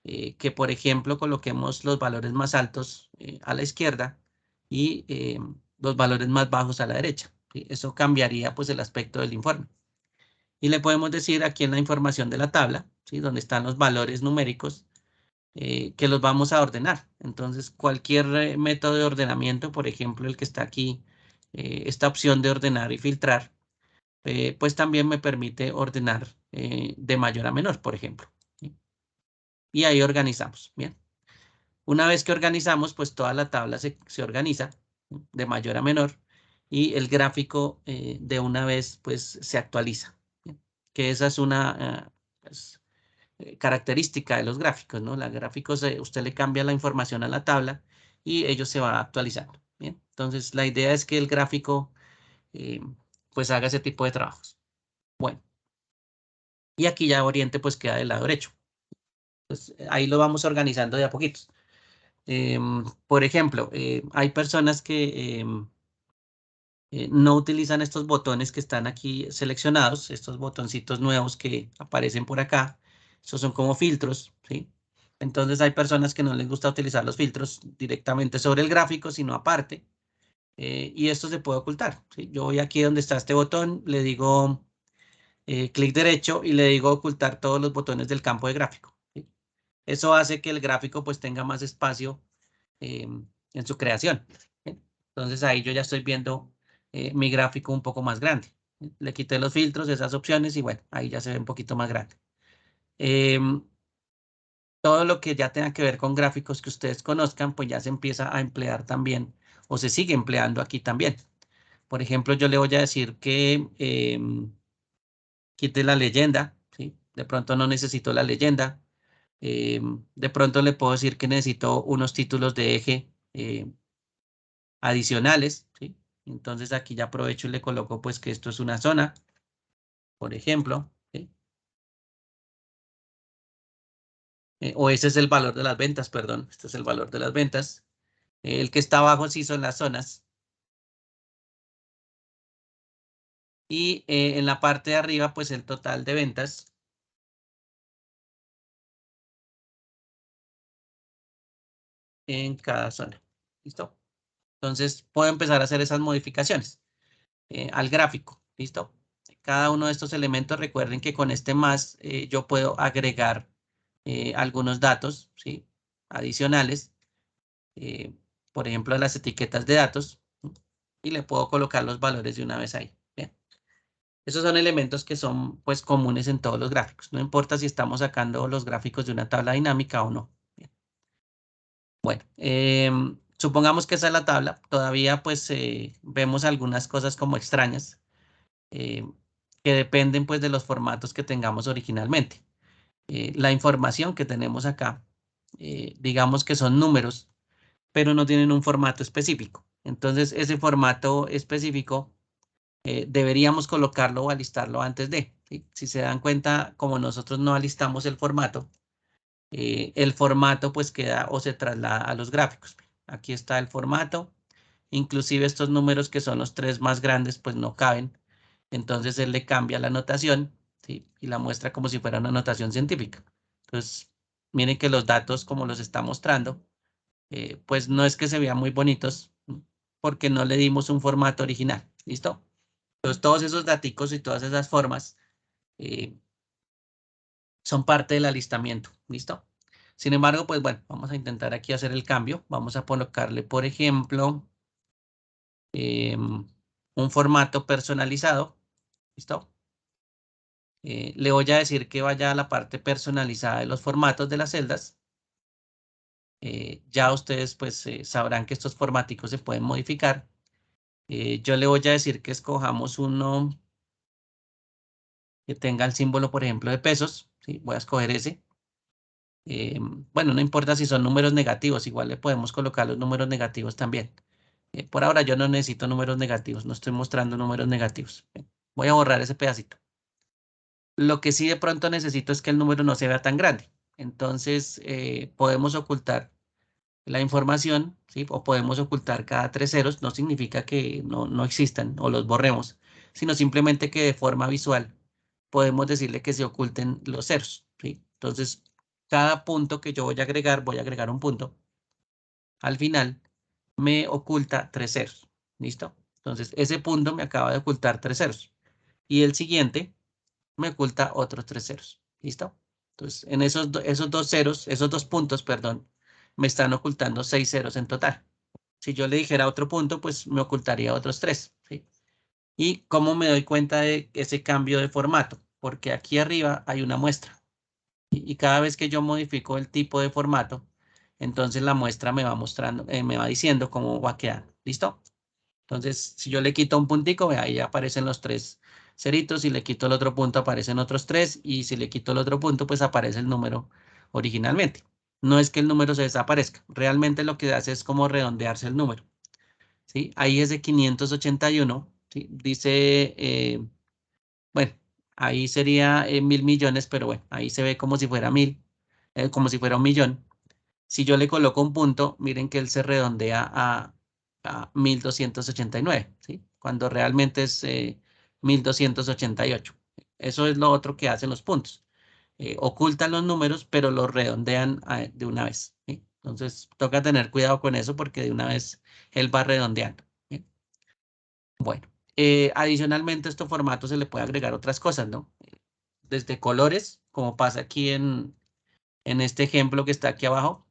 que, por ejemplo, coloquemos los valores más altos a la izquierda y los valores más bajos a la derecha, ¿sí? Eso cambiaría pues el aspecto del informe. Y le podemos decir aquí en la información de la tabla, ¿sí? Donde están los valores numéricos, que los vamos a ordenar. Entonces, cualquier método de ordenamiento, por ejemplo, el que está aquí, esta opción de ordenar y filtrar, pues también me permite ordenar de mayor a menor, por ejemplo, ¿sí? Y ahí organizamos. Bien. Una vez que organizamos, pues toda la tabla se organiza, ¿sí? De mayor a menor y el gráfico de una vez pues se actualiza, ¿sí? Que esa es una pues, característica de los gráficos, ¿no? Los gráficos, usted le cambia la información a la tabla y ellos se va actualizando. Bien. Entonces, la idea es que el gráfico eh, pues haga ese tipo de trabajos. Bueno. Y aquí ya Oriente pues queda del lado derecho. Pues, ahí lo vamos organizando de a poquitos. Por ejemplo, hay personas que no utilizan estos botones que están aquí seleccionados, estos botoncitos nuevos que aparecen por acá. Estos son como filtros, ¿sí? Entonces hay personas que no les gusta utilizar los filtros directamente sobre el gráfico, sino aparte. Y esto se puede ocultar, ¿sí? Yo voy aquí donde está este botón, le digo clic derecho y le digo ocultar todos los botones del campo de gráfico, ¿sí? Eso hace que el gráfico pues tenga más espacio en su creación, ¿sí? Entonces ahí yo ya estoy viendo mi gráfico un poco más grande, ¿sí? Le quité los filtros, esas opciones y bueno, ahí ya se ve un poquito más grande. Todo lo que ya tenga que ver con gráficos que ustedes conozcan, pues ya se empieza a emplear también o se sigue empleando aquí también. Por ejemplo, yo le voy a decir que quite la leyenda, ¿sí? De pronto no necesito la leyenda. De pronto le puedo decir que necesito unos títulos de eje adicionales, ¿sí? Entonces aquí ya aprovecho y le coloco pues que esto es una zona, por ejemplo, ¿sí? O ese es el valor de las ventas, perdón, este es el valor de las ventas. El que está abajo sí son las zonas. Y en la parte de arriba pues el total de ventas en cada zona. ¿Listo? Entonces puedo empezar a hacer esas modificaciones al gráfico. ¿Listo? Cada uno de estos elementos, recuerden que con este más yo puedo agregar algunos datos, ¿sí? Adicionales, eh, por ejemplo, las etiquetas de datos, ¿sí? Y le puedo colocar los valores de una vez ahí. ¿Bien? Esos son elementos que son pues comunes en todos los gráficos. No importa si estamos sacando los gráficos de una tabla dinámica o no. Bien. Bueno, supongamos que esa es la tabla. Todavía pues vemos algunas cosas como extrañas eh, que dependen pues de los formatos que tengamos originalmente. La información que tenemos acá, digamos que son números, pero no tienen un formato específico. Entonces, ese formato específico deberíamos colocarlo o alistarlo antes de, ¿sí? Si se dan cuenta, como nosotros no alistamos el formato pues queda o se traslada a los gráficos. Aquí está el formato. Inclusive estos números que son los tres más grandes pues no caben. Entonces él le cambia la notación, ¿sí? Y la muestra como si fuera una notación científica. Entonces, miren que los datos como los está mostrando, pues no es que se vean muy bonitos, ¿sí? Porque no le dimos un formato original. ¿Listo? Entonces todos esos daticos y todas esas formas eh, son parte del alistamiento. ¿Listo? Sin embargo, pues bueno, vamos a intentar aquí hacer el cambio. Vamos a colocarle, por ejemplo, un formato personalizado. ¿Listo? Le voy a decir que vaya a la parte personalizada de los formatos de las celdas. Ya ustedes pues sabrán que estos formáticos se pueden modificar. Yo le voy a decir que escojamos uno que tenga el símbolo, por ejemplo, de pesos. ¿Sí? Voy a escoger ese. Bueno, no importa si son números negativos, igual le podemos colocar los números negativos también. Por ahora yo no necesito números negativos, no estoy mostrando números negativos. Voy a borrar ese pedacito. Lo que sí de pronto necesito es que el número no se vea tan grande. Entonces, podemos ocultar la información, ¿sí? O podemos ocultar cada 3 ceros. No significa que no existan o los borremos, sino simplemente que de forma visual podemos decirle que se oculten los ceros, ¿sí? Entonces, cada punto que yo voy a agregar un punto. Al final me oculta 3 ceros. ¿Listo? Entonces, ese punto me acaba de ocultar 3 ceros. Y el siguiente me oculta otros 3 ceros. ¿Listo? Entonces, en esos 2 ceros, esos 2 puntos, perdón, me están ocultando 6 ceros en total. Si yo le dijera otro punto, pues me ocultaría otros 3. ¿Sí? ¿Y cómo me doy cuenta de ese cambio de formato? Porque aquí arriba hay una muestra. Y cada vez que yo modifico el tipo de formato, entonces la muestra me va mostrando, me va diciendo cómo va a quedar. ¿Listo? Entonces, si yo le quito un puntico, ve, ahí aparecen los 3 ceritos. Si le quito el otro punto, aparecen otros 3. Y si le quito el otro punto, pues aparece el número originalmente. No es que el número se desaparezca. Realmente lo que hace es como redondearse el número. ¿Sí? Ahí es de 581. ¿Sí? Dice, bueno, ahí sería 1.000 millones, pero bueno, ahí se ve como si fuera 1.000, como si fuera 1.000.000. Si yo le coloco un punto, miren que él se redondea a 1.289, ¿sí? Cuando realmente es 1.288. Eso es lo otro que hacen los puntos. Ocultan los números, pero los redondean de una vez, ¿sí? Entonces, toca tener cuidado con eso porque de una vez él va redondeando, ¿sí? Bueno, adicionalmente a estos formatos se le puede agregar otras cosas, ¿no? Desde colores, como pasa aquí en este ejemplo que está aquí abajo.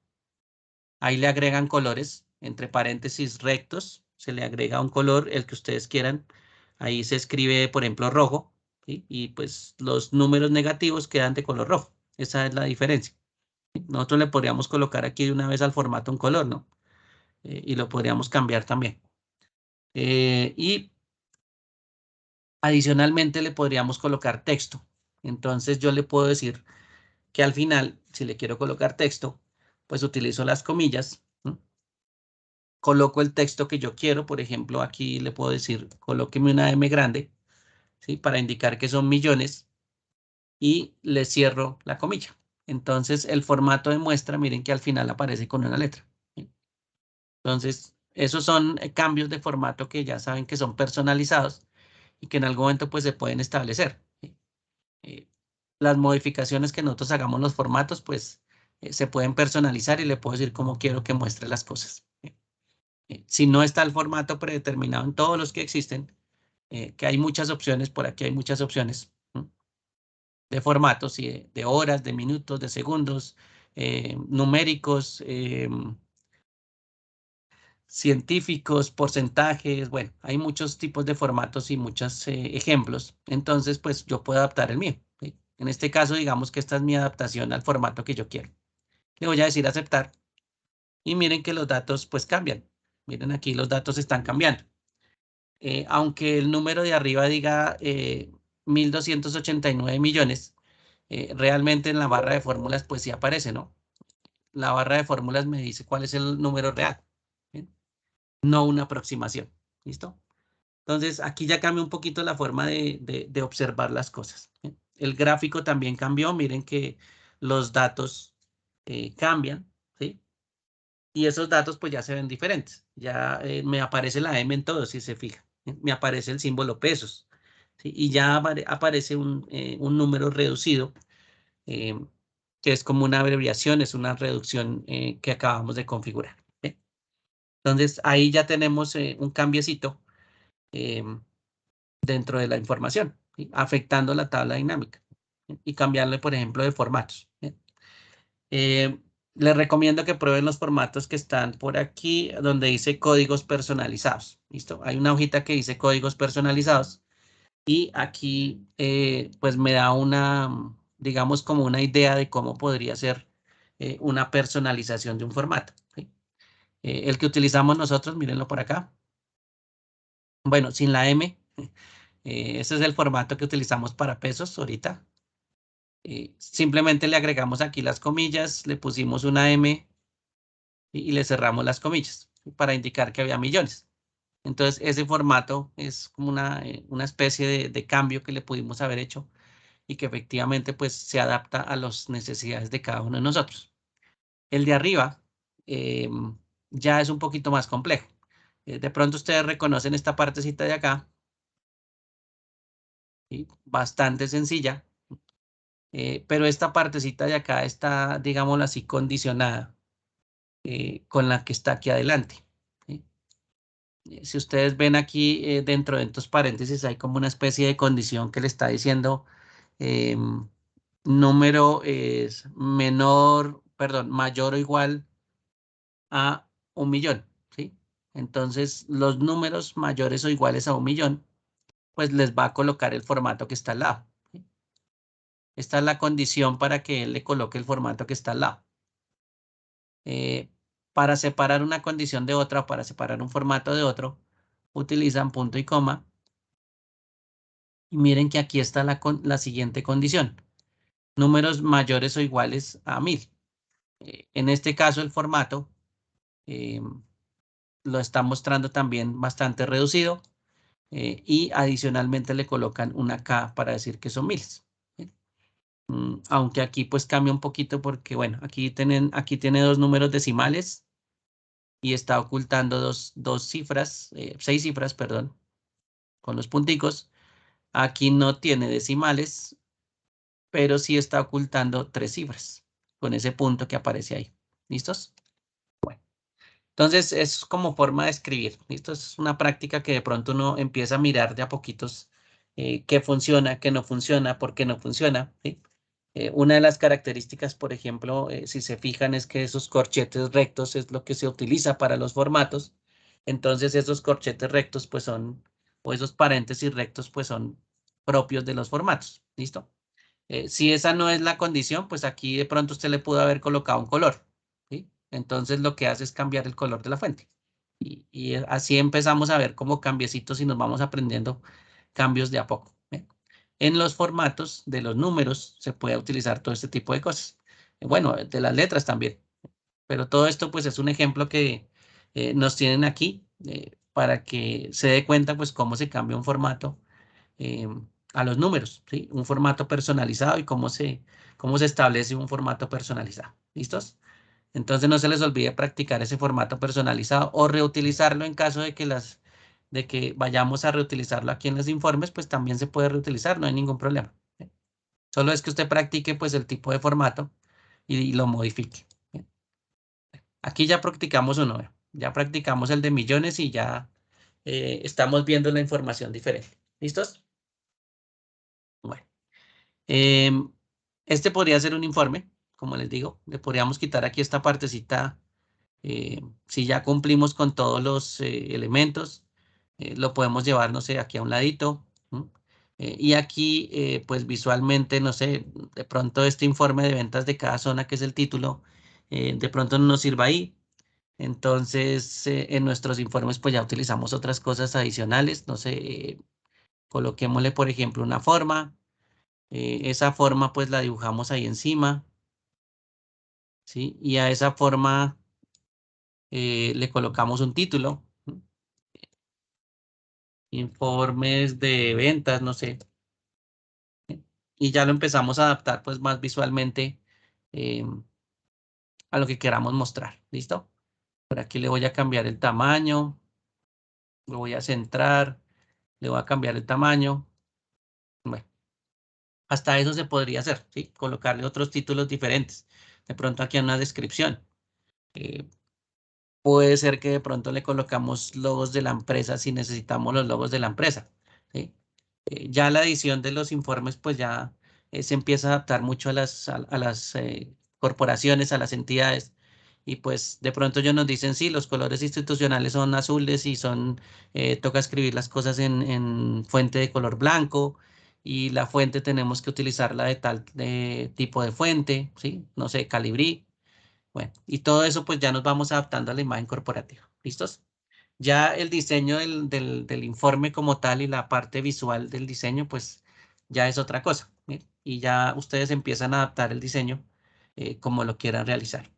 Ahí le agregan colores, entre paréntesis rectos, se le agrega un color, el que ustedes quieran. Ahí se escribe, por ejemplo, rojo, ¿sí? Y pues los números negativos quedan de color rojo. Esa es la diferencia. Nosotros le podríamos colocar aquí de una vez al formato un color, ¿no? Y lo podríamos cambiar también. Y adicionalmente le podríamos colocar texto. Entonces yo le puedo decir que al final, si le quiero colocar texto, pues utilizo las comillas, ¿no? Coloco el texto que yo quiero. Por ejemplo, aquí le puedo decir, colóqueme una M grande, ¿sí? Para indicar que son millones y le cierro la comilla. Entonces, el formato de muestra, miren que al final aparece con una letra, ¿sí? Entonces, esos son cambios de formato que ya saben que son personalizados y que en algún momento pues se pueden establecer, ¿sí? Eh, las modificaciones que nosotros hagamos en los formatos, pues se pueden personalizar y le puedo decir cómo quiero que muestre las cosas, ¿sí? Si no está el formato predeterminado en todos los que existen, que hay muchas opciones, por aquí hay muchas opciones, ¿no? De formatos y de horas, de minutos, de segundos, numéricos, científicos, porcentajes. Bueno, hay muchos tipos de formatos y muchos ejemplos. Entonces, pues yo puedo adaptar el mío, ¿sí? En este caso, digamos que esta es mi adaptación al formato que yo quiero. Le voy a decir aceptar y miren que los datos pues cambian. Miren aquí los datos están cambiando. Aunque el número de arriba diga 1.289 millones, realmente en la barra de fórmulas pues sí aparece, ¿no? La barra de fórmulas me dice cuál es el número real, ¿bien? No una aproximación. ¿Listo? Entonces aquí ya cambia un poquito la forma de observar las cosas, ¿bien? El gráfico también cambió. Miren que los datos cambian, ¿sí? Y esos datos pues ya se ven diferentes. Ya me aparece la M en todo, si se fija. Me aparece el símbolo pesos, ¿sí? Y ya aparece un número reducido, eh, que es como una abreviación, es una reducción que acabamos de configurar, ¿sí? Entonces ahí ya tenemos un cambiecito eh, dentro de la información, ¿sí? Afectando la tabla dinámica, ¿sí? Y cambiarle, por ejemplo, de formatos, ¿sí? Eh, Les recomiendo que prueben los formatos que están por aquí, donde dice códigos personalizados. ¿Listo? Hay una hojita que dice códigos personalizados y aquí pues me da una, digamos, como una idea de cómo podría ser una personalización de un formato, ¿sí? El que utilizamos nosotros, mírenlo por acá. Bueno, sin la M, ese es el formato que utilizamos para pesos ahorita. Simplemente le agregamos aquí las comillas, le pusimos una M y le cerramos las comillas para indicar que había millones. Entonces, ese formato es como una especie de cambio que le pudimos haber hecho y que efectivamente pues se adapta a las necesidades de cada uno de nosotros. El de arriba ya es un poquito más complejo. De pronto ustedes reconocen esta partecita de acá, ¿sí? Bastante sencilla, pero esta partecita de acá está, digámoslo así, condicionada con la que está aquí adelante, ¿sí? Si ustedes ven aquí dentro de estos paréntesis hay como una especie de condición que le está diciendo número es menor, perdón, mayor o igual a 1.000.000, ¿sí? Entonces, los números mayores o iguales a 1.000.000, pues les va a colocar el formato que está al lado, ¿sí? Esta es la condición para que él le coloque el formato que está al lado. Para separar una condición de otra, para separar un formato de otro, utilizan punto y coma. Y miren que aquí está la siguiente condición. Números mayores o iguales a 1.000. En este caso, el formato eh, lo está mostrando también bastante reducido y adicionalmente le colocan una K para decir que son miles. Aunque aquí pues cambia un poquito porque, bueno, aquí tiene dos números decimales y está ocultando dos cifras, 6 cifras, perdón, con los punticos. Aquí no tiene decimales, pero sí está ocultando 3 cifras con ese punto que aparece ahí. ¿Listos? Entonces, es como forma de escribir. Esto es una práctica que de pronto uno empieza a mirar de a poquitos qué funciona, qué no funciona, por qué no funciona, ¿sí? Una de las características, por ejemplo, si se fijan, es que esos corchetes rectos es lo que se utiliza para los formatos. Entonces, esos corchetes rectos, pues son, o esos paréntesis rectos, pues son propios de los formatos. ¿Listo? Si esa no es la condición, pues aquí de pronto usted le pudo haber colocado un color, ¿sí? Entonces lo que hace es cambiar el color de la fuente. Y así empezamos a ver como cambiecitos y nos vamos aprendiendo cambios de a poco, ¿eh? En los formatos de los números se puede utilizar todo este tipo de cosas. Bueno, de las letras también. Pero todo esto pues es un ejemplo que nos tienen aquí para que se dé cuenta pues cómo se cambia un formato eh, a los números, ¿sí? Un formato personalizado y cómo se establece un formato personalizado. ¿Listos? Entonces no se les olvide practicar ese formato personalizado o reutilizarlo en caso de que vayamos a reutilizarlo aquí en los informes, pues también se puede reutilizar, no hay ningún problema, ¿sí? Solo es que usted practique pues el tipo de formato y lo modifique, ¿sí? Aquí ya practicamos uno, ¿eh? Ya practicamos el de millones y ya estamos viendo la información diferente. ¿Listos? Bueno. Em, este podría ser un informe, como les digo, le podríamos quitar aquí esta partecita, si ya cumplimos con todos los elementos, lo podemos llevar, no sé, aquí a un ladito, ¿m? Y aquí, pues visualmente, no sé, de pronto este informe de ventas de cada zona, que es el título, de pronto no nos sirva ahí. Entonces, en nuestros informes, pues ya utilizamos otras cosas adicionales, no sé, coloquémosle, por ejemplo, una forma. Esa forma pues la dibujamos ahí encima, ¿sí? Y a esa forma le colocamos un título, ¿sí? Informes de ventas, no sé. ¿Sí? Y ya lo empezamos a adaptar pues más visualmente eh, a lo que queramos mostrar. ¿Listo? Por aquí le voy a cambiar el tamaño, lo voy a centrar, le voy a cambiar el tamaño. Bueno, hasta eso se podría hacer, ¿sí? Colocarle otros títulos diferentes. De pronto aquí en una descripción. Eh, Puede ser que de pronto le colocamos logos de la empresa si necesitamos los logos de la empresa, ¿sí? Ya la edición de los informes, pues ya se empieza a adaptar mucho a las corporaciones, a las entidades. Y pues de pronto ellos nos dicen, sí, los colores institucionales son azules y toca escribir las cosas en fuente de color blanco y la fuente tenemos que utilizarla de tal tipo de fuente, ¿sí? No sé, Calibrí. Bueno, y todo eso pues ya nos vamos adaptando a la imagen corporativa. ¿Listos? Ya el diseño del informe como tal y la parte visual del diseño pues ya es otra cosa. ¿Sí? Y ya ustedes empiezan a adaptar el diseño como lo quieran realizar.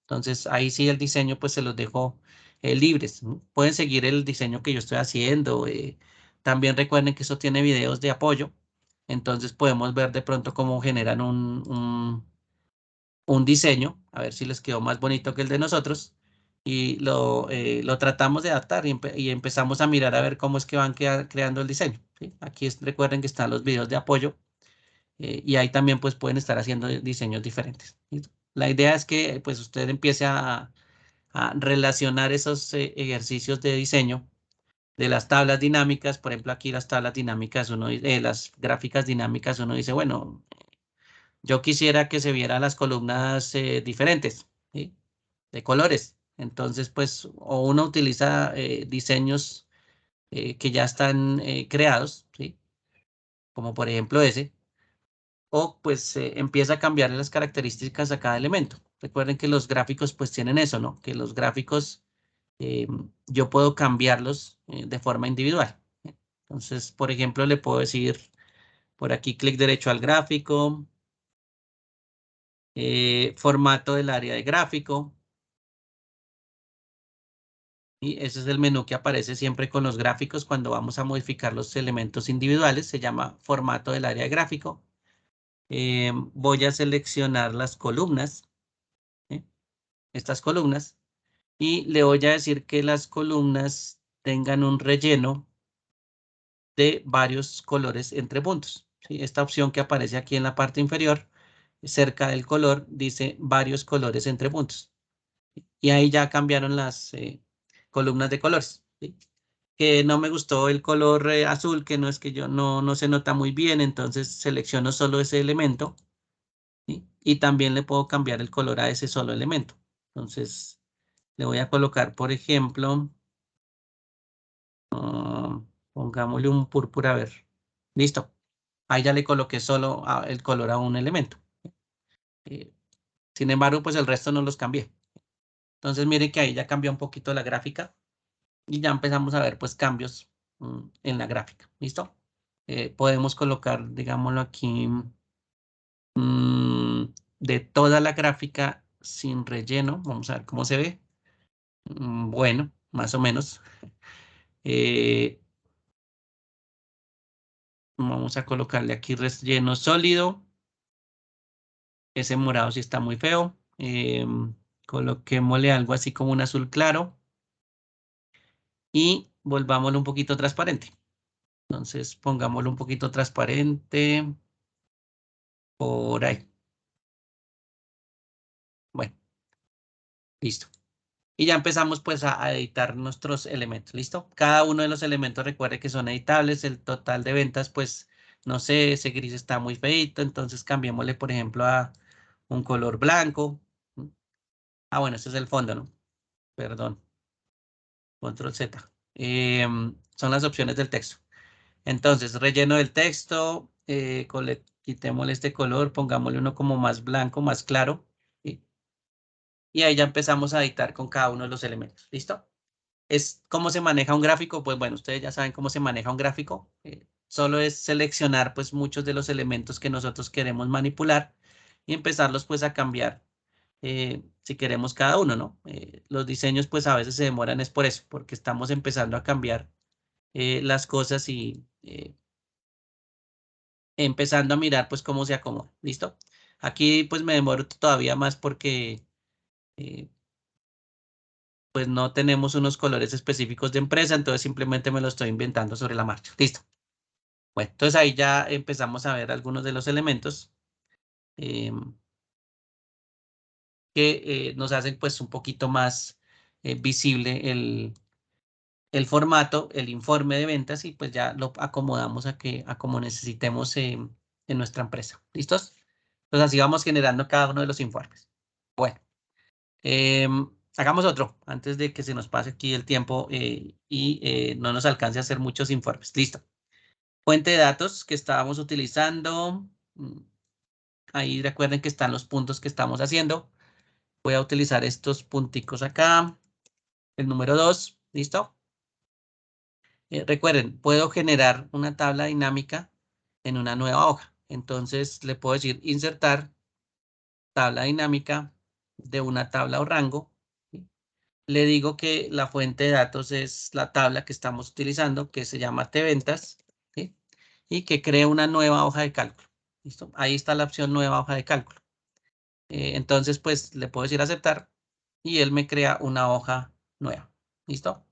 Entonces ahí sí el diseño pues se los dejo libres, ¿no? Pueden seguir el diseño que yo estoy haciendo. También recuerden que eso tiene videos de apoyo Entonces podemos ver de pronto cómo generan un diseño, a ver si les quedó más bonito que el de nosotros, y lo tratamos de adaptar y empezamos a mirar a ver cómo es que van creando el diseño, ¿sí? Aquí recuerden que están los videos de apoyo, y ahí también pues pueden estar haciendo diseños diferentes. ¿Listo? La idea es que pues usted empiece a relacionar esos ejercicios de diseño de las tablas dinámicas. Por ejemplo, aquí las tablas dinámicas, las gráficas dinámicas, uno dice, bueno, yo quisiera que se vieran las columnas diferentes, ¿sí? De colores. Entonces, pues, o uno utiliza diseños que ya están creados, ¿sí? Como por ejemplo ese, o pues empieza a cambiar las características a cada elemento. Recuerden que los gráficos pues tienen eso, ¿no? Que los gráficos eh, yo puedo cambiarlos de forma individual. Entonces, por ejemplo, le puedo decir por aquí clic derecho al gráfico, formato del área de gráfico, y ese es el menú que aparece siempre con los gráficos cuando vamos a modificar los elementos individuales. Se llama formato del área de gráfico. Voy a seleccionar las columnas, ¿sí? Estas columnas, y le voy a decir que las columnas tengan un relleno de varios colores entre puntos, ¿sí? Esta opción que aparece aquí en la parte inferior, cerca del color, dice varios colores entre puntos. Y ahí ya cambiaron las columnas de colores, ¿sí? Que no me gustó el color azul, que no es que yo no se nota muy bien, entonces selecciono solo ese elemento, ¿sí? Y también le puedo cambiar el color a ese solo elemento. Entonces le voy a colocar, por ejemplo, pongámosle un púrpura, a ver. Listo. Ahí ya le coloqué solo el color a un elemento. Eh, Sin embargo, pues el resto no los cambié. Entonces miren que ahí ya cambió un poquito la gráfica y ya empezamos a ver pues cambios en la gráfica. ¿Listo? Podemos colocar, digámoslo aquí, mm, de toda la gráfica sin relleno. Vamos a ver cómo se ve. Bueno, más o menos. Eh, Vamos a colocarle aquí relleno sólido. Ese morado sí está muy feo. Coloquémosle algo así como un azul claro y volvámoslo un poquito transparente. Entonces pongámoslo un poquito transparente por ahí. Bueno, listo. Y ya empezamos pues a editar nuestros elementos. ¿Listo? Cada uno de los elementos recuerde que son editables. El total de ventas pues no sé, ese gris está muy feito. Entonces cambiémosle por ejemplo a un color blanco. Ah, bueno, este es el fondo, ¿no? Perdón. Control Z. Son las opciones del texto. Entonces, relleno del texto, quitémosle este color, pongámosle uno como más blanco, más claro, ¿sí? Y ahí ya empezamos a editar con cada uno de los elementos. ¿Listo? Es cómo se maneja un gráfico. Pues bueno, ustedes ya saben cómo se maneja un gráfico. Solo es seleccionar pues muchos de los elementos que nosotros queremos manipular y empezarlos pues a cambiar si queremos cada uno, ¿no? Los diseños pues a veces se demoran, es por eso, porque estamos empezando a cambiar las cosas y empezando a mirar pues cómo se acomoda. ¿Listo? Aquí pues me demoro todavía más porque eh, pues no tenemos unos colores específicos de empresa, entonces simplemente me lo estoy inventando sobre la marcha. Listo. Bueno, entonces ahí ya empezamos a ver algunos de los elementos que nos hacen pues un poquito más visible el formato, el informe de ventas, y pues ya lo acomodamos a como necesitemos en nuestra empresa. ¿Listos? Entonces así vamos generando cada uno de los informes. Bueno, hagamos otro antes de que se nos pase aquí el tiempo y no nos alcance a hacer muchos informes. Listo. Fuente de datos que estábamos utilizando. Ahí recuerden que están los puntos que estamos haciendo. Voy a utilizar estos punticos acá. El número 2. ¿Listo? Recuerden, puedo generar una tabla dinámica en una nueva hoja. Entonces le puedo decir insertar tabla dinámica de una tabla o rango, ¿sí? Le digo que la fuente de datos es la tabla que estamos utilizando, que se llama tventas, ¿sí? y que cree una nueva hoja de cálculo. ¿Listo? Ahí está la opción nueva hoja de cálculo. Entonces, pues le puedo decir aceptar y él me crea una hoja nueva. ¿Listo?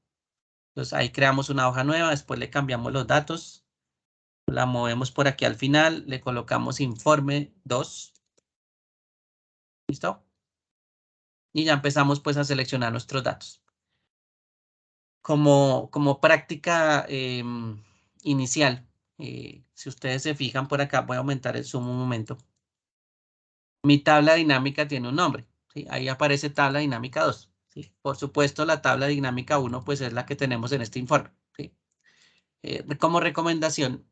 Entonces ahí creamos una hoja nueva, después le cambiamos los datos, la movemos por aquí al final, le colocamos informe 2. ¿Listo? Y ya empezamos pues a seleccionar nuestros datos. Como práctica inicial, si ustedes se fijan por acá, voy a aumentar el zoom un momento. Mi tabla dinámica tiene un nombre, ¿sí? Ahí aparece tabla dinámica 2, ¿sí? Por supuesto, la tabla dinámica 1 pues es la que tenemos en este informe, ¿sí? Como recomendación,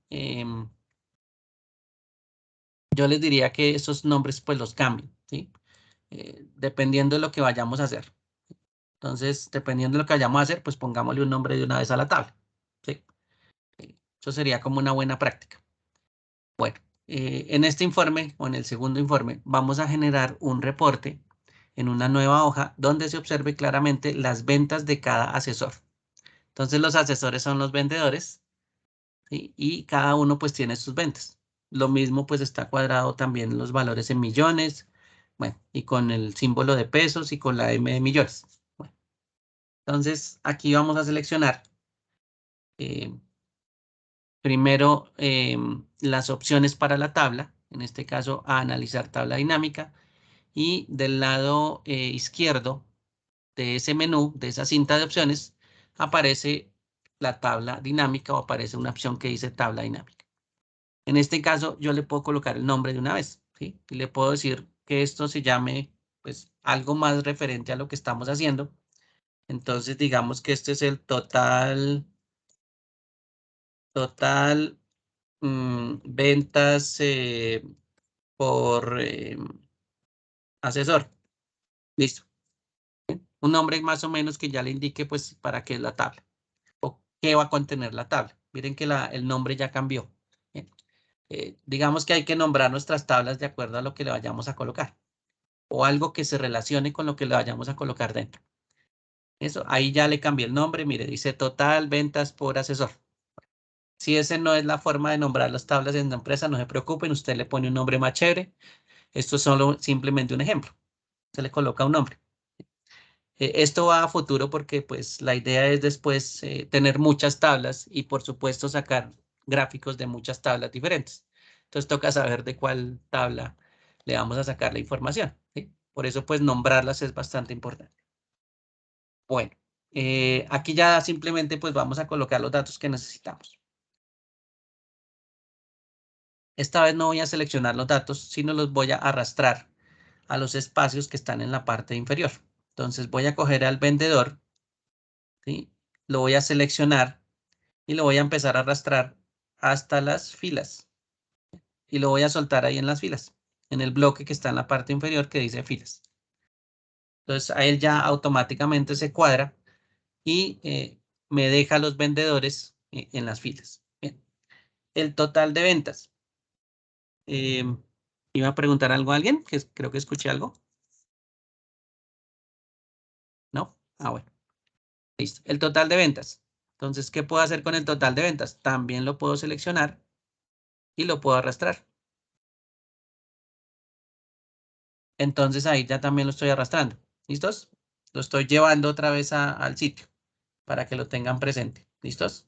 yo les diría que esos nombres pues los cambien, ¿sí? Dependiendo de lo que vayamos a hacer. Entonces, dependiendo de lo que vayamos a hacer, pues pongámosle un nombre de una vez a la tabla, ¿sí? Eso sería como una buena práctica. Bueno, en este informe o en el segundo informe vamos a generar un reporte en una nueva hoja donde se observe claramente las ventas de cada asesor. Entonces los asesores son los vendedores, ¿sí? Y cada uno pues tiene sus ventas. Lo mismo pues está cuadrado también los valores en millones, bueno, y con el símbolo de pesos y con la M de millones. Bueno, entonces aquí vamos a seleccionar eh, primero las opciones para la tabla, en este caso a analizar tabla dinámica, y del lado izquierdo de ese menú, de esa cinta de opciones, aparece la tabla dinámica o aparece una opción que dice tabla dinámica. En este caso, yo le puedo colocar el nombre de una vez, ¿sí? Y le puedo decir que esto se llame, pues, algo más referente a lo que estamos haciendo. Entonces, digamos que este es el total ventas por asesor. Listo. Un nombre más o menos que ya le indique, pues, para qué es la tabla o qué va a contener la tabla. Miren que el nombre ya cambió. Bien. Digamos que hay que nombrar nuestras tablas de acuerdo a lo que le vayamos a colocar o algo que se relacione con lo que le vayamos a colocar dentro. Eso, ahí ya le cambié el nombre. Mire, dice total ventas por asesor. Si ese no es la forma de nombrar las tablas en la empresa, no se preocupen, usted le pone un nombre más chévere. Esto es solo simplemente un ejemplo. Se le coloca un nombre. Esto va a futuro porque pues la idea es después tener muchas tablas y por supuesto sacar gráficos de muchas tablas diferentes. Entonces toca saber de cuál tabla le vamos a sacar la información, ¿sí? Por eso pues nombrarlas es bastante importante. Bueno, aquí ya simplemente pues vamos a colocar los datos que necesitamos. Esta vez no voy a seleccionar los datos, sino los voy a arrastrar a los espacios que están en la parte inferior. Entonces voy a coger al vendedor, ¿sí? Lo voy a seleccionar y lo voy a empezar a arrastrar hasta las filas. Y lo voy a soltar ahí en las filas, en el bloque que está en la parte inferior que dice filas. Entonces a él ya automáticamente se cuadra y me deja los vendedores en las filas. Bien. El total de ventas. ¿Iba a preguntar algo a alguien? Que creo que escuché algo. ¿No? Ah, bueno. Listo. El total de ventas. Entonces, ¿qué puedo hacer con el total de ventas? También lo puedo seleccionar y lo puedo arrastrar. Entonces ahí ya también lo estoy arrastrando. ¿Listos? Lo estoy llevando otra vez al sitio para que lo tengan presente. ¿Listos?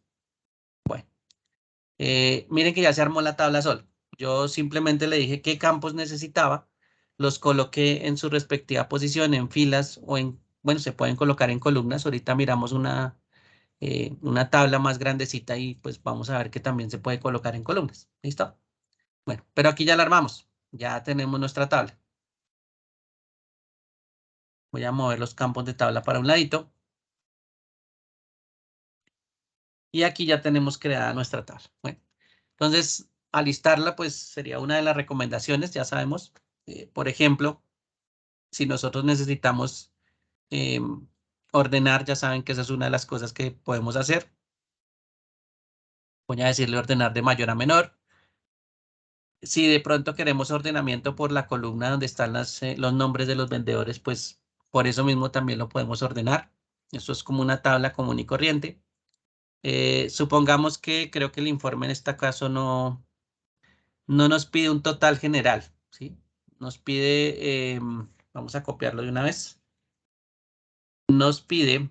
Bueno, miren que ya se armó la tabla sol. Yo simplemente le dije qué campos necesitaba, los coloqué en su respectiva posición, en filas o bueno, se pueden colocar en columnas. Ahorita miramos una tabla más grandecita y pues vamos a ver que también se puede colocar en columnas. ¿Listo? Bueno, pero aquí ya la armamos. Ya tenemos nuestra tabla. Voy a mover los campos de tabla para un ladito. Y aquí ya tenemos creada nuestra tabla. Bueno, entonces, alistarla, pues sería una de las recomendaciones, ya sabemos. Por ejemplo, si nosotros necesitamos ordenar, ya saben que esa es una de las cosas que podemos hacer. Voy a decirle ordenar de mayor a menor. Si de pronto queremos ordenamiento por la columna donde están los nombres de los vendedores, pues por eso mismo también lo podemos ordenar. Esto es como una tabla común y corriente. Supongamos que creo que el informe en este caso no nos pide un total general, ¿sí? Nos pide, vamos a copiarlo de una vez, nos pide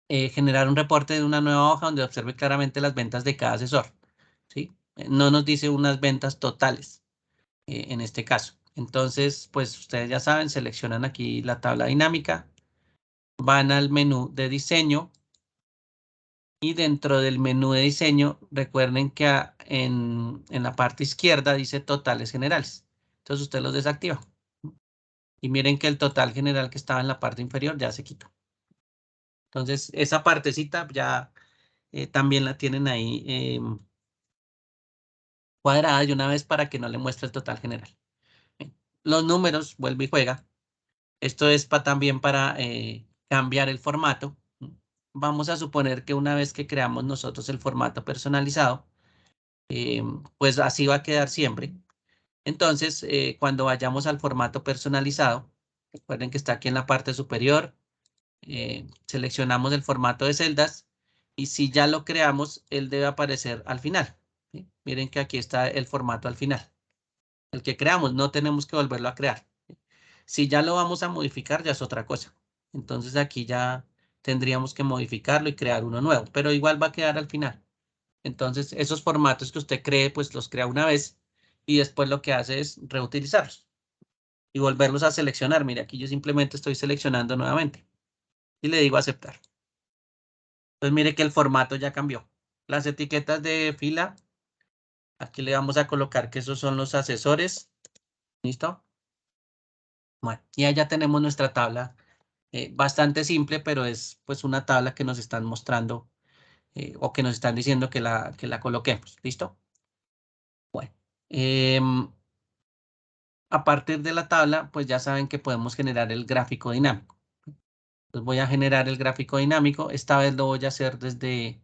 generar un reporte de una nueva hoja donde observe claramente las ventas de cada asesor, ¿sí? No nos dice unas ventas totales en este caso. Entonces, pues ustedes ya saben, seleccionan aquí la tabla dinámica, van al menú de diseño y dentro del menú de diseño, recuerden que en la parte izquierda dice totales generales. Entonces usted los desactiva. Y miren que el total general que estaba en la parte inferior ya se quitó. Entonces, esa partecita ya también la tienen ahí cuadrada de una vez para que no le muestre el total general. Bien. Los números, vuelve y juega. Esto es también para cambiar el formato. Vamos a suponer que una vez que creamos nosotros el formato personalizado, pues así va a quedar siempre. Entonces, cuando vayamos al formato personalizado, recuerden que está aquí en la parte superior, seleccionamos el formato de celdas y si ya lo creamos, él debe aparecer al final. ¿Sí? Miren que aquí está el formato al final. El que creamos, no tenemos que volverlo a crear. Si ya lo vamos a modificar, ya es otra cosa. Entonces aquí ya tendríamos que modificarlo y crear uno nuevo, pero igual va a quedar al final. Entonces esos formatos que usted cree, pues los crea una vez y después lo que hace es reutilizarlos y volverlos a seleccionar. Mire, aquí yo simplemente estoy seleccionando nuevamente y le digo aceptar. Entonces mire que el formato ya cambió. Las etiquetas de fila, aquí le vamos a colocar que esos son los asesores. ¿Listo? Bueno, y allá tenemos nuestra tabla bastante simple, pero es pues una tabla que nos están mostrando o que nos están diciendo que la coloquemos. ¿Listo? Bueno, a partir de la tabla, pues ya saben que podemos generar el gráfico dinámico. Entonces voy a generar el gráfico dinámico. Esta vez lo voy a hacer desde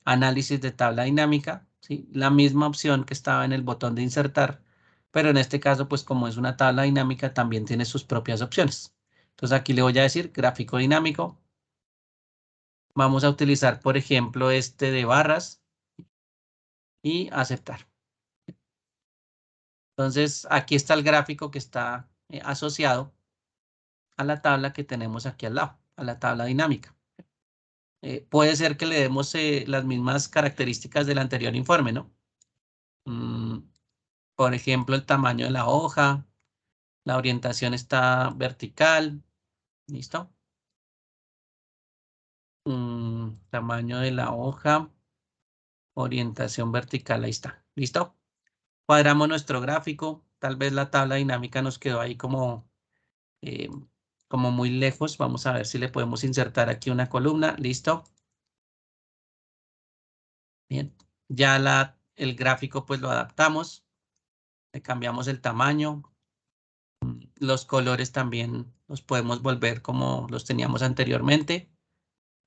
análisis de tabla dinámica, ¿sí? La misma opción que estaba en el botón de insertar, pero en este caso, pues como es una tabla dinámica, también tiene sus propias opciones. Entonces aquí le voy a decir gráfico dinámico. Vamos a utilizar, por ejemplo, este de barras y aceptar. Entonces aquí está el gráfico que está asociado a la tabla que tenemos aquí al lado, a la tabla dinámica. Puede ser que le demos las mismas características del anterior informe, ¿no? Mm, por ejemplo, el tamaño de la hoja, la orientación está vertical, ¿listo? Tamaño de la hoja, orientación vertical, ahí está, ¿listo? Cuadramos nuestro gráfico, tal vez la tabla dinámica nos quedó ahí eh, como muy lejos, vamos a ver si le podemos insertar aquí una columna, ¿listo? Bien, ya el gráfico pues lo adaptamos, le cambiamos el tamaño, los colores también los podemos volver como los teníamos anteriormente,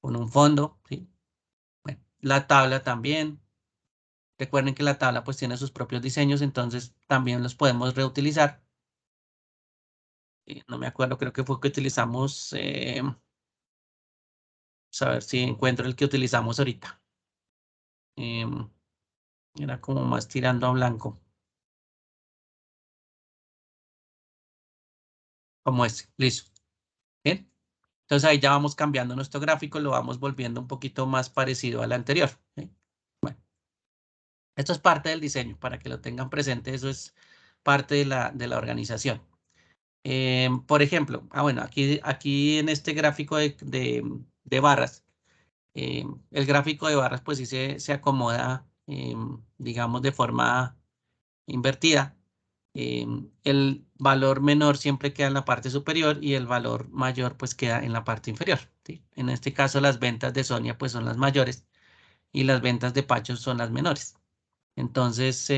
con un fondo, ¿sí? Bueno, la tabla también. Recuerden que la tabla pues tiene sus propios diseños, entonces también los podemos reutilizar. No me acuerdo, creo que fue que utilizamos, a ver si encuentro el que utilizamos ahorita. Em, Era como más tirando a blanco, como este, listo. Bien, entonces ahí ya vamos cambiando nuestro gráfico, lo vamos volviendo un poquito más parecido al anterior. ¿Sí? Bueno, esto es parte del diseño, para que lo tengan presente, eso es parte de la organización. Por ejemplo, bueno, aquí en este gráfico de barras, el gráfico de barras pues sí se acomoda, digamos, de forma invertida. El valor menor siempre queda en la parte superior y el valor mayor pues queda en la parte inferior, ¿sí? En este caso las ventas de Sonia pues son las mayores y las ventas de Pacho son las menores. Entonces,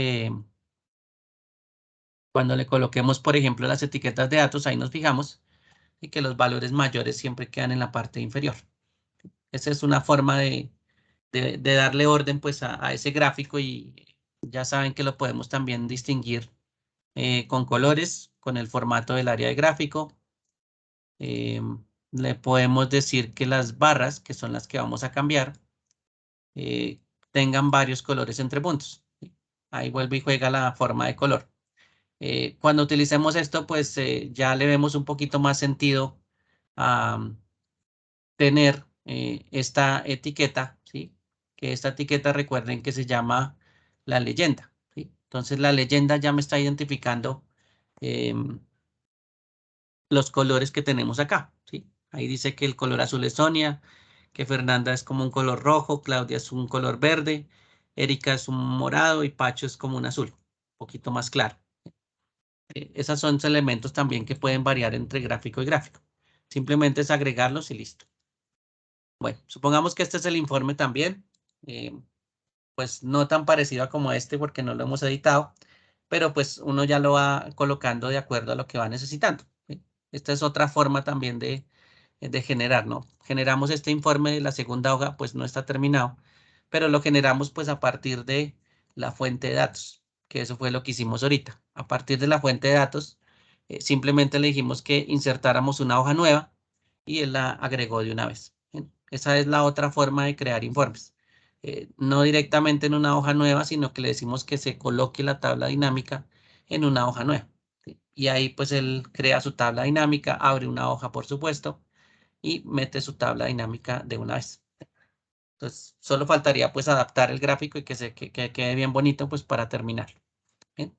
cuando le coloquemos, por ejemplo, las etiquetas de datos, ahí nos fijamos y que los valores mayores siempre quedan en la parte inferior. Esa es una forma de darle orden pues a ese gráfico y ya saben que lo podemos también distinguir con colores, con el formato del área de gráfico. le podemos decir que las barras, que son las que vamos a cambiar, tengan varios colores entre puntos. Ahí vuelve y juega la forma de color. Cuando utilicemos esto, pues ya le vemos un poquito más sentido a tener esta etiqueta, ¿sí? Que esta etiqueta recuerden que se llama la leyenda, ¿sí? Entonces la leyenda ya me está identificando em, los colores que tenemos acá, ¿sí? Ahí dice que el color azul es Sonia, que Fernanda es como un color rojo, Claudia es un color verde, Erika es un morado y Pacho es como un azul, un poquito más claro. Esos son elementos también que pueden variar entre gráfico y gráfico. Simplemente es agregarlos y listo. Bueno, supongamos que este es el informe también. eh, pues no tan parecido a como este porque no lo hemos editado, pero pues uno ya lo va colocando de acuerdo a lo que va necesitando, ¿sí? Esta es otra forma también de generar, ¿no? Generamos este informe de la segunda hoja, pues no está terminado, pero lo generamos pues a partir de la fuente de datos, que eso fue lo que hicimos ahorita. A partir de la fuente de datos, simplemente le dijimos que insertáramos una hoja nueva y él la agregó de una vez. ¿Bien? Esa es la otra forma de crear informes. No directamente en una hoja nueva, sino que le decimos que se coloque la tabla dinámica en una hoja nueva. ¿Sí? Y ahí pues él crea su tabla dinámica, abre una hoja por supuesto y mete su tabla dinámica de una vez. Entonces solo faltaría pues adaptar el gráfico y que quede bien bonito pues para terminar. ¿Bien?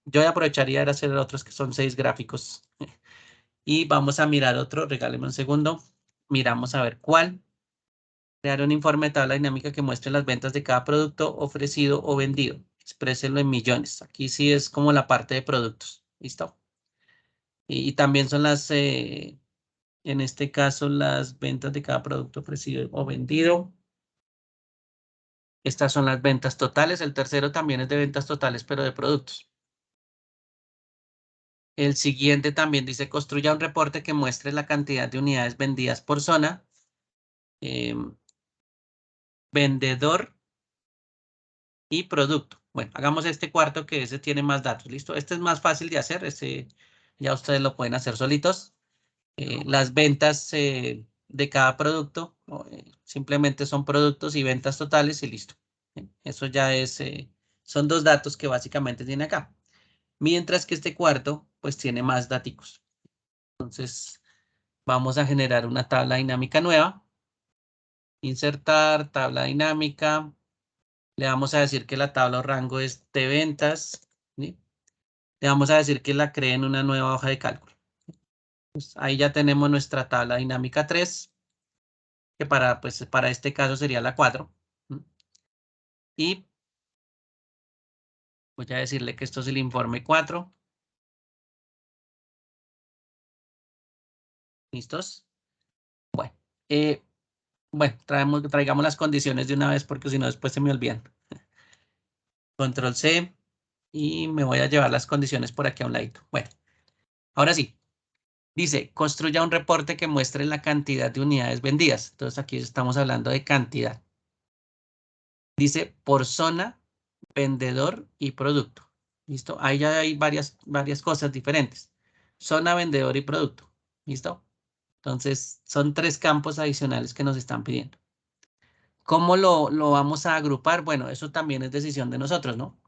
Yo aprovecharía de hacer otros que son 6 gráficos y vamos a mirar otro, regáleme un segundo, miramos a ver cuál. Crear un informe de tabla dinámica que muestre las ventas de cada producto ofrecido o vendido. Expréselo en millones. Aquí sí es como la parte de productos. ¿Listo? Y también son en este caso, las ventas de cada producto ofrecido o vendido. Estas son las ventas totales. El tercero también es de ventas totales, pero de productos. El siguiente también dice, construya un reporte que muestre la cantidad de unidades vendidas por zona. Vendedor y producto. Bueno, hagamos este cuarto que ese tiene más datos. ¿Listo? Este es más fácil de hacer. Este ya ustedes lo pueden hacer solitos. Las ventas de cada producto simplemente son productos y ventas totales y listo. Eso ya es, son 2 datos que básicamente tiene acá. Mientras que este cuarto pues tiene más datos. Entonces vamos a generar una tabla dinámica nueva. Insertar tabla dinámica. Le vamos a decir que la tabla o rango es de ventas, ¿sí? Le vamos a decir que la cree en una nueva hoja de cálculo. Pues ahí ya tenemos nuestra tabla dinámica 3, que pues, para este caso sería la 4. ¿Sí? Y voy a decirle que esto es el informe 4. ¿Listos? Bueno, eh, bueno, traigamos las condiciones de una vez porque si no después se me olvidan. Control C y me voy a llevar las condiciones por aquí a un ladito. Bueno, ahora sí. Dice, construya un reporte que muestre la cantidad de unidades vendidas. Entonces aquí estamos hablando de cantidad. Dice por zona, vendedor y producto. ¿Listo? Ahí ya hay varias cosas diferentes. Zona, vendedor y producto. ¿Listo? Entonces son 3 campos adicionales que nos están pidiendo. ¿Cómo lo vamos a agrupar? Bueno, eso también es decisión de nosotros, ¿no?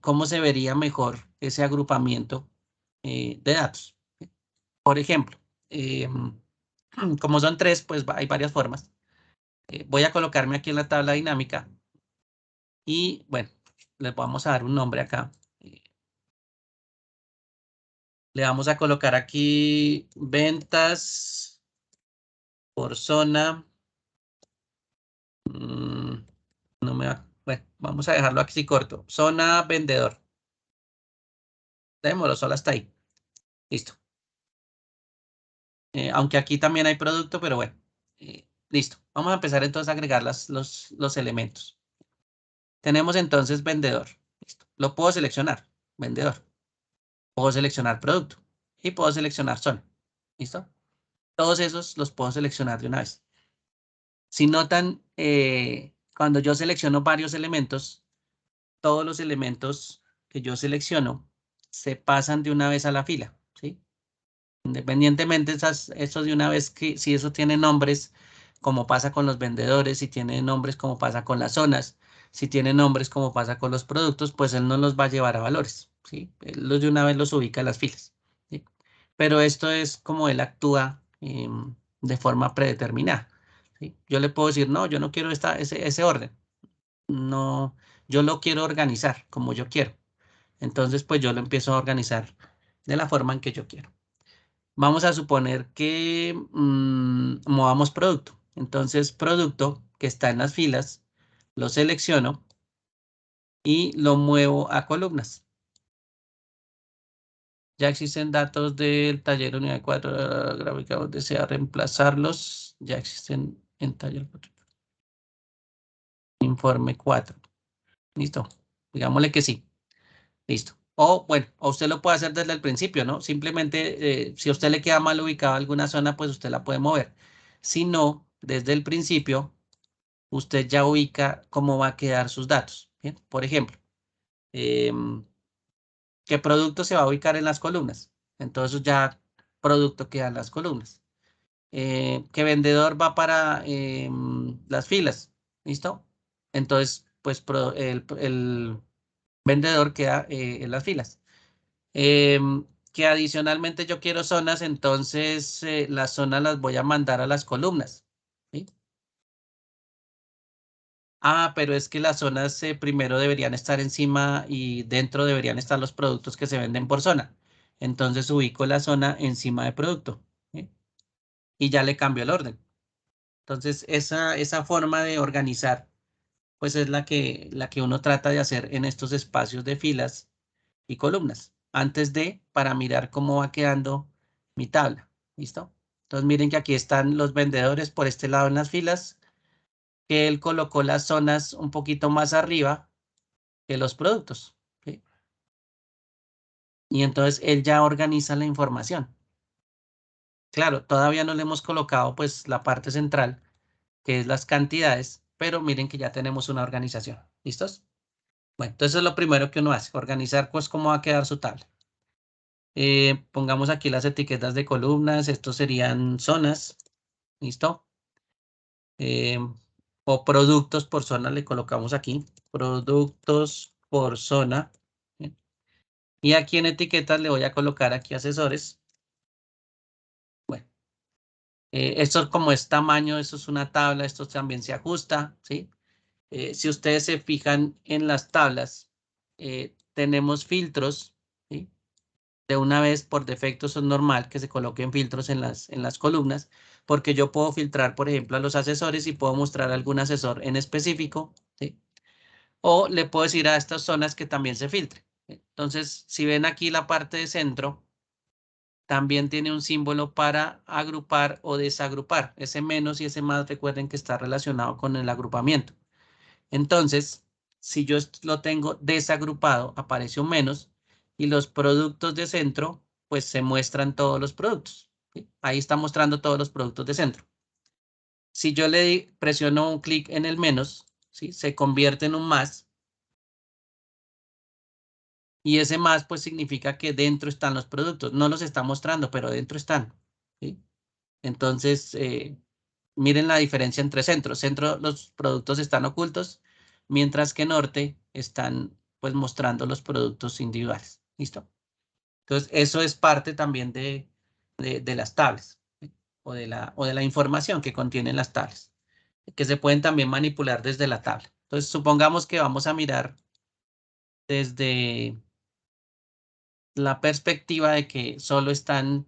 ¿Cómo se vería mejor ese agrupamiento de datos? Por ejemplo, como son 3, pues hay varias formas. Voy a colocarme aquí en la tabla dinámica y bueno, les vamos a dar un nombre acá. Le vamos a colocar aquí ventas por zona. No me va. Bueno, vamos a dejarlo aquí corto. Zona vendedor. Démoslo solo hasta ahí. Listo. Aunque aquí también hay producto, pero bueno. Listo. Vamos a empezar entonces a agregar los elementos. Tenemos entonces vendedor. Listo. Lo puedo seleccionar. Vendedor. Puedo seleccionar producto. Y puedo seleccionar zona. ¿Listo? Todos esos los puedo seleccionar de una vez. Si notan, cuando yo selecciono varios elementos, todos los elementos que yo selecciono se pasan de una vez a la fila, ¿sí? Independientemente, eso de una vez que si eso tiene nombres, como pasa con los vendedores, si tiene nombres como pasa con las zonas, si tiene nombres como pasa con los productos, pues él no los va a llevar a valores, ¿sí? Él de una vez los ubica a las filas, ¿sí? Pero esto es como él actúa de forma predeterminada, ¿sí? Yo le puedo decir, no, yo no quiero ese orden, no, yo lo quiero organizar como yo quiero. Entonces, pues yo lo empiezo a organizar de la forma en que yo quiero. Vamos a suponer que movamos producto. Entonces, producto que está en las filas, lo selecciono y lo muevo a columnas. Ya existen datos del taller unidad 4 gráfica, desea reemplazarlos. Ya existen en taller 4. Informe 4. Listo. Digámosle que sí. Listo. O bueno, o usted lo puede hacer desde el principio, ¿no? Simplemente, si a usted le queda mal ubicado alguna zona, pues usted la puede mover. Si no, desde el principio, usted ya ubica cómo va a quedar sus datos. ¿Bien? Por ejemplo, qué producto se va a ubicar en las columnas. Entonces ya producto queda en las columnas. Qué vendedor va para las filas. ¿Listo? Entonces, pues el vendedor queda en las filas. Que adicionalmente yo quiero zonas, entonces las zonas las voy a mandar a las columnas. ¿Sí? Ah, pero es que las zonas primero deberían estar encima y dentro deberían estar los productos que se venden por zona. Entonces ubico la zona encima de producto, ¿sí? Y ya le cambio el orden. Entonces esa forma de organizar, pues es la que uno trata de hacer en estos espacios de filas y columnas, para mirar cómo va quedando mi tabla. ¿Listo? Entonces miren que aquí están los vendedores por este lado en las filas, que él colocó las zonas un poquito más arriba que los productos. ¿Sí? Y entonces él ya organiza la información. Claro, todavía no le hemos colocado pues la parte central, que es las cantidades, pero miren que ya tenemos una organización. ¿Listos? Bueno, entonces es lo primero que uno hace, organizar pues cómo va a quedar su tabla. Pongamos aquí las etiquetas de columnas, estos serían zonas, ¿listo? Eh, o productos por zona le colocamos aquí, productos por zona. ¿Sí? Y aquí en etiquetas le voy a colocar aquí asesores. Bueno, esto como es tamaño, esto es una tabla, esto también se ajusta, ¿sí? Si ustedes se fijan en las tablas, tenemos filtros, ¿sí? De una vez, por defecto, es normal que se coloquen filtros en las columnas, porque yo puedo filtrar, por ejemplo, a los asesores y puedo mostrar algún asesor en específico, ¿sí? O le puedo decir a estas zonas que también se filtre. Entonces, si ven aquí la parte de centro, también tiene un símbolo para agrupar o desagrupar. Ese menos y ese más, recuerden que está relacionado con el agrupamiento. Entonces, si yo lo tengo desagrupado, aparece un menos y los productos de centro, pues se muestran todos los productos. ¿Sí? Ahí está mostrando todos los productos de centro. Si yo presiono un clic en el menos, ¿sí? Se convierte en un más y ese más pues significa que dentro están los productos. No los está mostrando, pero dentro están. ¿Sí? Entonces, miren la diferencia entre centro. Centro, los productos están ocultos, mientras que norte están pues mostrando los productos individuales. ¿Listo? Entonces, eso es parte también de las tablas, ¿sí? O de la información que contienen las tablas, que se pueden también manipular desde la tabla. Entonces, supongamos que vamos a mirar desde la perspectiva de que solo están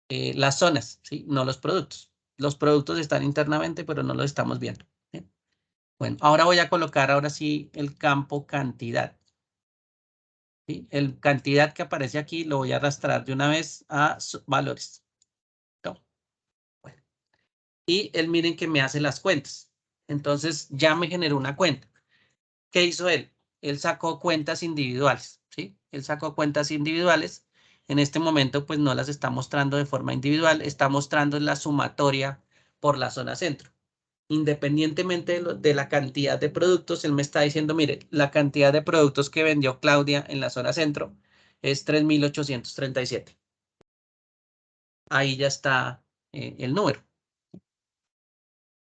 las zonas, ¿sí? No los productos. Los productos están internamente, pero no los estamos viendo. ¿Sí? Bueno, ahora voy a colocar ahora sí el campo cantidad. ¿Sí? El cantidad que aparece aquí lo voy a arrastrar de una vez a valores. ¿No? Bueno, y él miren que me hace las cuentas. Entonces ya me generó una cuenta. ¿Qué hizo él? Él sacó cuentas individuales. ¿Sí? Él sacó cuentas individuales. En este momento pues no las está mostrando de forma individual, está mostrando la sumatoria por la zona centro. Independientemente de la cantidad de productos, él me está diciendo, mire, la cantidad de productos que vendió Claudia en la zona centro es 3.837. ahí ya está el número.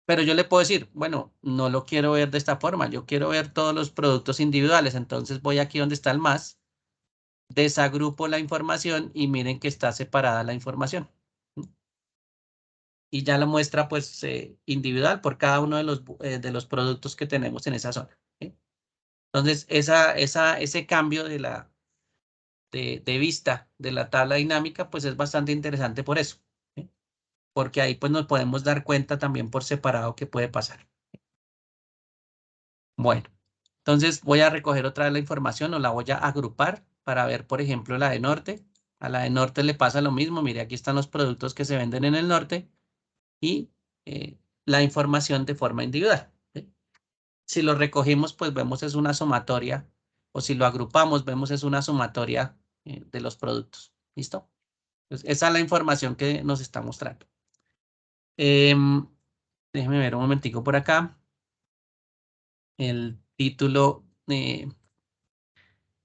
Pero yo le puedo decir, bueno, no lo quiero ver de esta forma, yo quiero ver todos los productos individuales, entonces voy aquí donde está el más, desagrupo la información y miren que está separada la información. Y ya la muestra pues individual por cada uno de los productos que tenemos en esa zona. ¿Sí? Entonces, ese cambio de vista de la tabla dinámica pues es bastante interesante por eso. ¿Sí? Porque ahí pues nos podemos dar cuenta también por separado qué puede pasar. Bueno, entonces voy a recoger otra vez la información o la voy a agrupar para ver, por ejemplo, la de norte. A la de norte le pasa lo mismo. Mire, aquí están los productos que se venden en el norte y la información de forma individual. ¿Sí? Si lo recogimos, pues vemos es una sumatoria, o si lo agrupamos, vemos es una sumatoria de los productos. ¿Listo? Entonces, esa es la información que nos está mostrando. Déjeme ver un momentico por acá. El título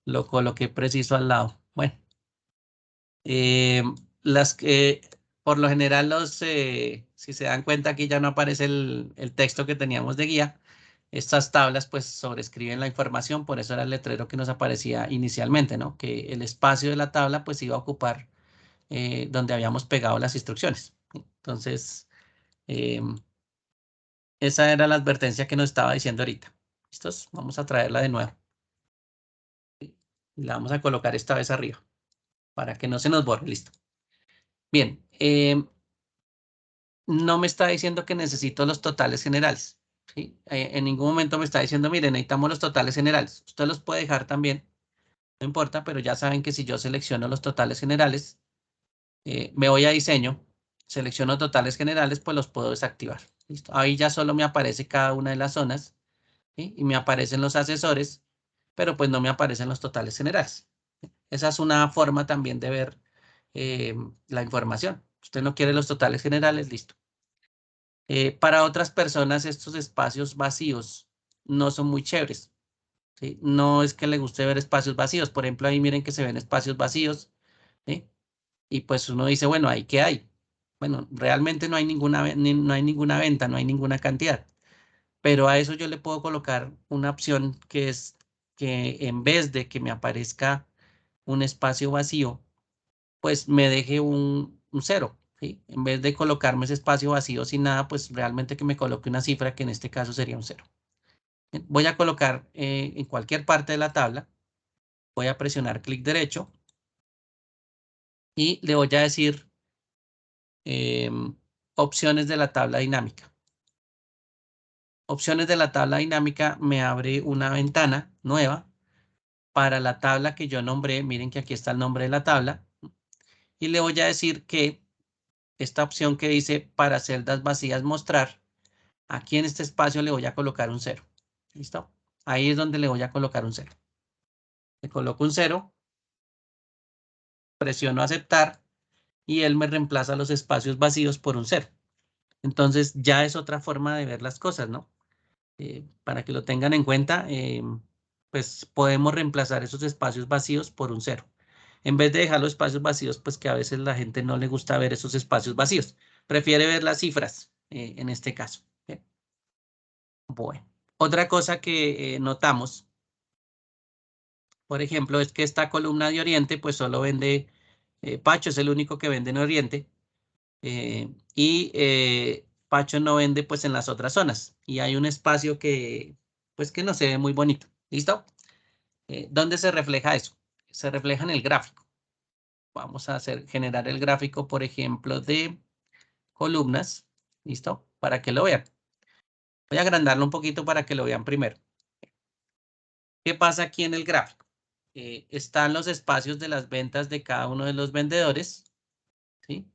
lo coloqué preciso al lado. Bueno, eh, las que por lo general si se dan cuenta aquí ya no aparece el texto que teníamos de guía. Estas tablas pues sobrescriben la información, por eso era el letrero que nos aparecía inicialmente, ¿no? Que el espacio de la tabla pues iba a ocupar donde habíamos pegado las instrucciones. Entonces, esa era la advertencia que nos estaba diciendo ahorita. ¿Listos? Vamos a traerla de nuevo. Y la vamos a colocar esta vez arriba para que no se nos borre. Listo. Bien, no me está diciendo que necesito los totales generales. ¿Sí? En ningún momento me está diciendo, miren, necesitamos los totales generales. Usted los puede dejar también, no importa, pero ya saben que si yo selecciono los totales generales, me voy a diseño, selecciono totales generales, pues los puedo desactivar. ¿Listo? Ahí ya solo me aparece cada una de las zonas, ¿sí? Y me aparecen los asesores, pero pues no me aparecen los totales generales. Esa es una forma también de ver la información. Usted no quiere los totales generales, listo. Para otras personas estos espacios vacíos no son muy chéveres. ¿Sí? No es que le guste ver espacios vacíos. Por ejemplo, ahí miren que se ven espacios vacíos. ¿Sí? Y pues uno dice, bueno, ¿ahí qué hay? Bueno, realmente no hay no hay ninguna venta, no hay ninguna cantidad. Pero a eso yo le puedo colocar una opción que es que en vez de que me aparezca un espacio vacío, pues me deje un cero. ¿Sí? En vez de colocarme ese espacio vacío sin nada, pues realmente que me coloque una cifra que en este caso sería un cero. Voy a colocar en cualquier parte de la tabla, voy a presionar clic derecho y le voy a decir opciones de la tabla dinámica. Opciones de la tabla dinámica me abre una ventana nueva para la tabla que yo nombré. Miren que aquí está el nombre de la tabla. Y le voy a decir que esta opción que dice para celdas vacías mostrar, aquí en este espacio le voy a colocar un cero. ¿Listo? Ahí es donde le voy a colocar un cero. Le coloco un cero, presiono aceptar y él me reemplaza los espacios vacíos por un cero. Entonces ya es otra forma de ver las cosas, ¿no? Para que lo tengan en cuenta, pues podemos reemplazar esos espacios vacíos por un cero. En vez de dejar los espacios vacíos, pues que a veces la gente no le gusta ver esos espacios vacíos. Prefiere ver las cifras en este caso. ¿Okay? Bueno, otra cosa que notamos, por ejemplo, es que esta columna de Oriente, pues solo vende, Pacho es el único que vende en Oriente. Pacho no vende pues en las otras zonas y hay un espacio que pues que no se ve muy bonito. ¿Listo? ¿Dónde se refleja eso? Se refleja en el gráfico. Vamos a generar el gráfico, por ejemplo, de columnas. ¿Listo? Para que lo vean. Voy a agrandarlo un poquito para que lo vean primero. ¿Qué pasa aquí en el gráfico? Están los espacios de las ventas de cada uno de los vendedores, ¿sí?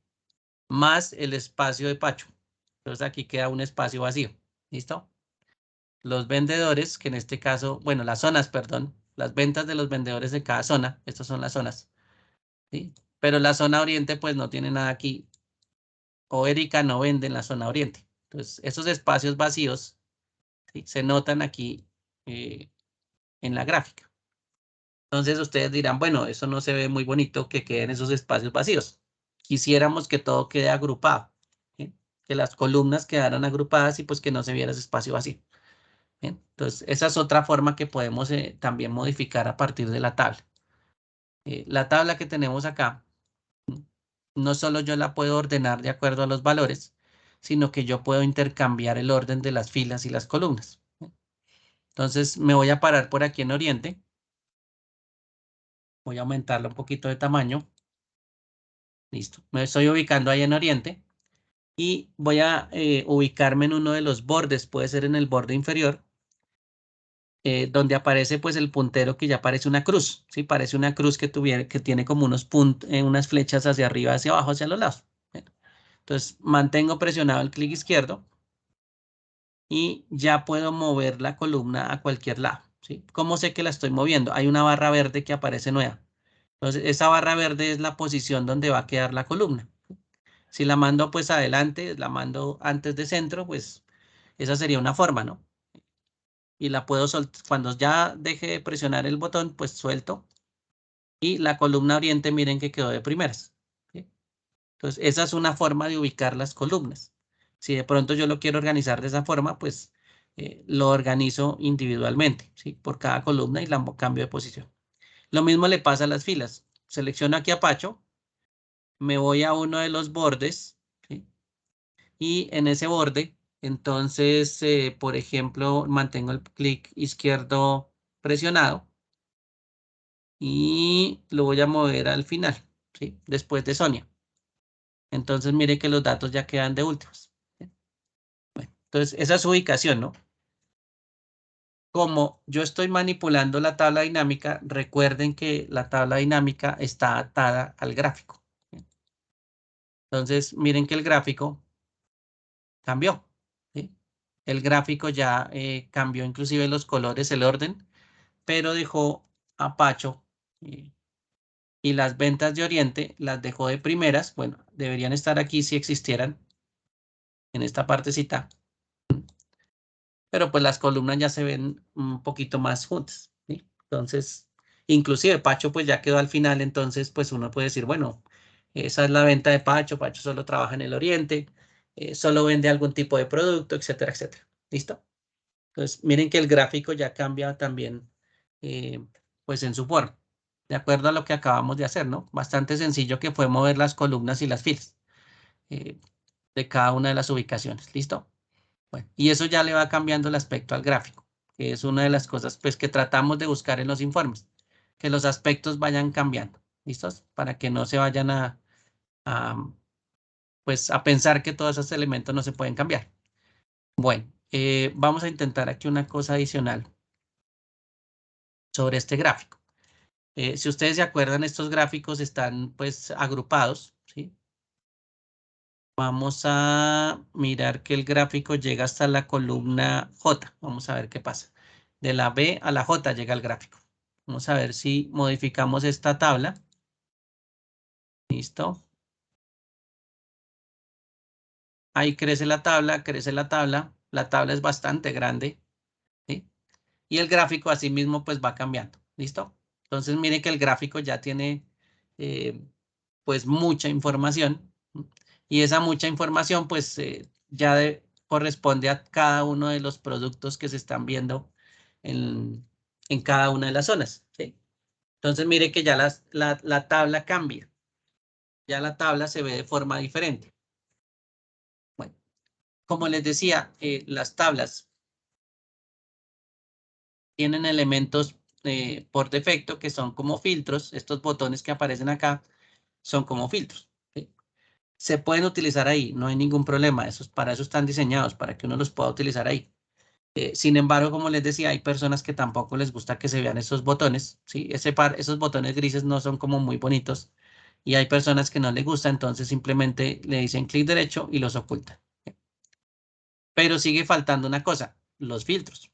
Más el espacio de Pacho. Entonces aquí queda un espacio vacío. ¿Listo? Los vendedores, que en este caso, bueno, las zonas, perdón, las ventas de los vendedores de cada zona, estas son las zonas, ¿sí? Pero la zona oriente, pues no tiene nada aquí, o Erika no vende en la zona oriente. Entonces, esos espacios vacíos, ¿sí? Se notan aquí en la gráfica. Entonces, ustedes dirán, bueno, eso no se ve muy bonito que queden esos espacios vacíos. quisiéramos que todo quede agrupado, ¿sí? Que las columnas quedaran agrupadas y pues que no se viera ese espacio vacío. Bien, entonces, esa es otra forma que podemos también modificar a partir de la tabla. La tabla que tenemos acá, no solo yo la puedo ordenar de acuerdo a los valores, sino que yo puedo intercambiar el orden de las filas y las columnas. Entonces, me voy a parar por aquí en Oriente. Voy a aumentarlo un poquito de tamaño. Listo. Me estoy ubicando ahí en Oriente. Y voy a ubicarme en uno de los bordes, puede ser en el borde inferior, donde aparece pues el puntero que ya parece una cruz, ¿sí? Parece una cruz que tiene como unas flechas hacia arriba, hacia abajo, hacia los lados. Bueno, entonces mantengo presionado el clic izquierdo y ya puedo mover la columna a cualquier lado, ¿sí? ¿Cómo sé que la estoy moviendo? Hay una barra verde que aparece nueva. Entonces esa barra verde es la posición donde va a quedar la columna. Si la mando pues adelante, la mando antes de centro, pues esa sería una forma, ¿no? Y la puedo soltar. Cuando ya deje de presionar el botón, pues suelto. Y la columna oriente, miren que quedó de primeras, ¿sí? Entonces, esa es una forma de ubicar las columnas. Si de pronto yo lo quiero organizar de esa forma, pues lo organizo individualmente, ¿sí? Por cada columna y la cambio de posición. Lo mismo le pasa a las filas. Selecciono aquí a Pacho, me voy a uno de los bordes, ¿sí? Y en ese borde, entonces, por ejemplo, mantengo el clic izquierdo presionado y lo voy a mover al final, ¿sí? Después de Sonia. Entonces, mire que los datos ya quedan de últimos, ¿sí? Bueno, entonces, esa es su ubicación, ¿no? Como yo estoy manipulando la tabla dinámica, recuerden que la tabla dinámica está atada al gráfico, ¿sí? Entonces, miren que el gráfico cambió, ¿sí? El gráfico ya cambió inclusive los colores, el orden, pero dejó a Pacho y las ventas de Oriente las dejó de primeras. Bueno, deberían estar aquí si existieran en esta partecita, pero pues las columnas ya se ven un poquito más juntas, ¿sí? Entonces, inclusive Pacho pues ya quedó al final, entonces pues uno puede decir, bueno, esa es la venta de Pacho, Pacho solo trabaja en el Oriente, solo vende algún tipo de producto, etcétera, etcétera. ¿Listo? Entonces, miren que el gráfico ya cambia también, pues en su forma, de acuerdo a lo que acabamos de hacer, ¿no? Bastante sencillo que fue mover las columnas y las filas eh, de cada una de las ubicaciones. ¿Listo? Bueno, y eso ya le va cambiando el aspecto al gráfico, que es una de las cosas pues que tratamos de buscar en los informes, que los aspectos vayan cambiando. ¿Listos? Para que no se vayan a, pues, a pensar que todos esos elementos no se pueden cambiar. Bueno, vamos a intentar aquí una cosa adicional sobre este gráfico. Si ustedes se acuerdan, estos gráficos están pues agrupados, ¿sí? Vamos a mirar que el gráfico llega hasta la columna J. Vamos a ver qué pasa. De la B a la J llega el gráfico. Vamos a ver si modificamos esta tabla. Listo. Ahí crece la tabla, crece la tabla. La tabla es bastante grande, ¿sí? Y el gráfico asimismo pues va cambiando. ¿Listo? Entonces mire que el gráfico ya tiene pues mucha información, y esa mucha información pues corresponde a cada uno de los productos que se están viendo en cada una de las zonas, ¿sí? Entonces mire que ya la tabla cambia, ya la tabla se ve de forma diferente. Bueno, como les decía, las tablas tienen elementos por defecto que son como filtros. Estos botones que aparecen acá son como filtros, ¿sí? Se pueden utilizar ahí, no hay ningún problema. Para eso están diseñados, para que uno los pueda utilizar ahí. Sin embargo, como les decía, hay personas que tampoco les gusta que se vean esos botones, ¿sí? Esos botones grises no son como muy bonitos y hay personas que no les gusta, entonces simplemente le dicen clic derecho y los ocultan. Pero sigue faltando una cosa, los filtros.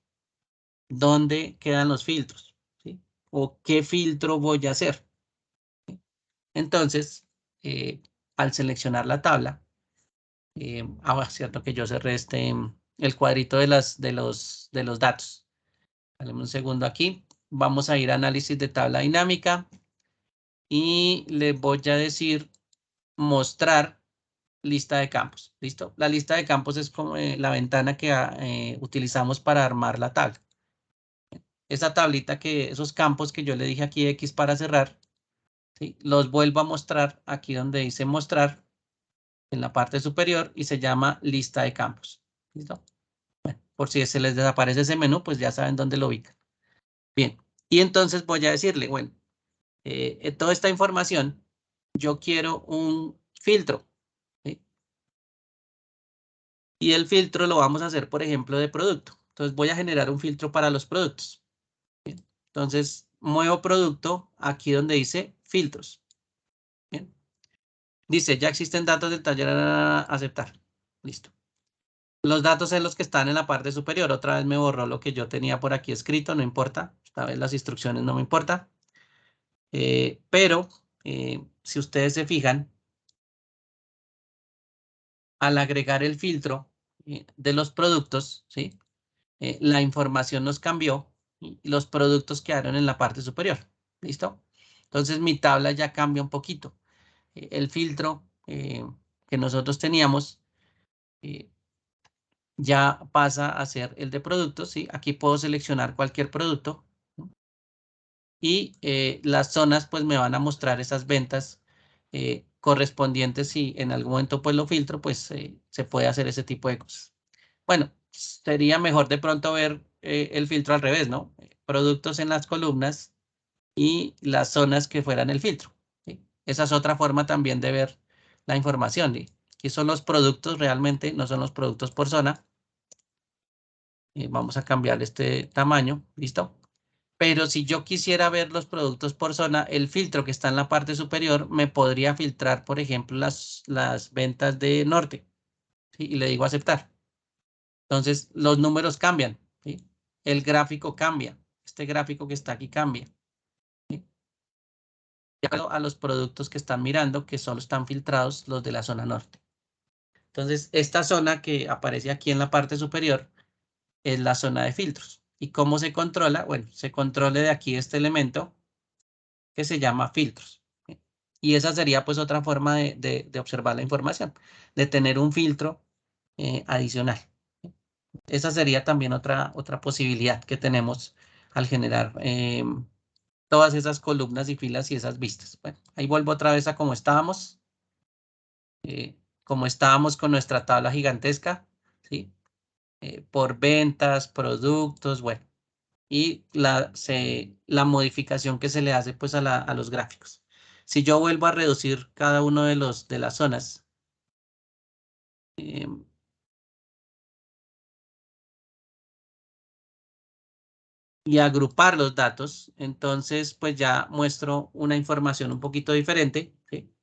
¿Dónde quedan los filtros? ¿Sí? ¿O qué filtro voy a hacer? Entonces, al seleccionar la tabla, cierto que yo cerré el cuadrito de los datos. Dale un segundo aquí. Vamos a ir a análisis de tabla dinámica y le voy a decir mostrar lista de campos. ¿Listo? La lista de campos es como la ventana que utilizamos para armar la tabla. Esa tablita esos campos que yo le dije aquí X para cerrar, ¿sí? Los vuelvo a mostrar aquí donde dice mostrar en la parte superior y se llama lista de campos. ¿Listo? Bueno, por si se les desaparece ese menú, pues ya saben dónde lo ubican. Bien, y entonces voy a decirle, bueno, toda esta información, yo quiero un filtro, ¿sí? Y el filtro lo vamos a hacer, por ejemplo, de producto. Entonces voy a generar un filtro para los productos. Bien. Entonces muevo producto aquí donde dice filtros. Bien. Dice, ya existen datos del taller a aceptar. Listo. Los datos son los que están en la parte superior. Otra vez me borró lo que yo tenía por aquí escrito, no importa. Esta vez las instrucciones no me importa. Pero si ustedes se fijan, al agregar el filtro de los productos, ¿sí? La información nos cambió y los productos quedaron en la parte superior. ¿Listo? Entonces mi tabla ya cambia un poquito. El filtro que nosotros teníamos eh, ya pasa a ser el de productos, ¿sí? Aquí puedo seleccionar cualquier producto, ¿no? Y las zonas pues me van a mostrar esas ventas correspondientes. Si en algún momento pues lo filtro, pues se puede hacer ese tipo de cosas. Bueno, sería mejor de pronto ver el filtro al revés, ¿no? Productos en las columnas y las zonas que fueran el filtro, ¿sí? Esa es otra forma también de ver la información, ¿sí? Aquí son los productos realmente, no son los productos por zona. Vamos a cambiar este tamaño, ¿listo? Pero si yo quisiera ver los productos por zona, el filtro que está en la parte superior me podría filtrar, por ejemplo, las ventas de norte, ¿sí? Y le digo aceptar. Entonces, los números cambian, ¿sí? El gráfico cambia. Este gráfico que está aquí cambia, ¿sí? De acuerdo a los productos que están mirando, que solo están filtrados los de la zona norte. Entonces, esta zona que aparece aquí en la parte superior es la zona de filtros. ¿Y cómo se controla? Bueno, se controla de aquí este elemento que se llama filtros, ¿sí? Y esa sería pues otra forma de observar la información, de tener un filtro adicional. Esa sería también otra posibilidad que tenemos al generar todas esas columnas y filas y esas vistas. Bueno, ahí vuelvo otra vez a como estábamos con nuestra tabla gigantesca, ¿sí? Por ventas, productos, bueno, y la modificación que se le hace pues a los gráficos. Si yo vuelvo a reducir cada uno de las zonas, em, y agrupar los datos, entonces pues ya muestro una información un poquito diferente, ¿sí?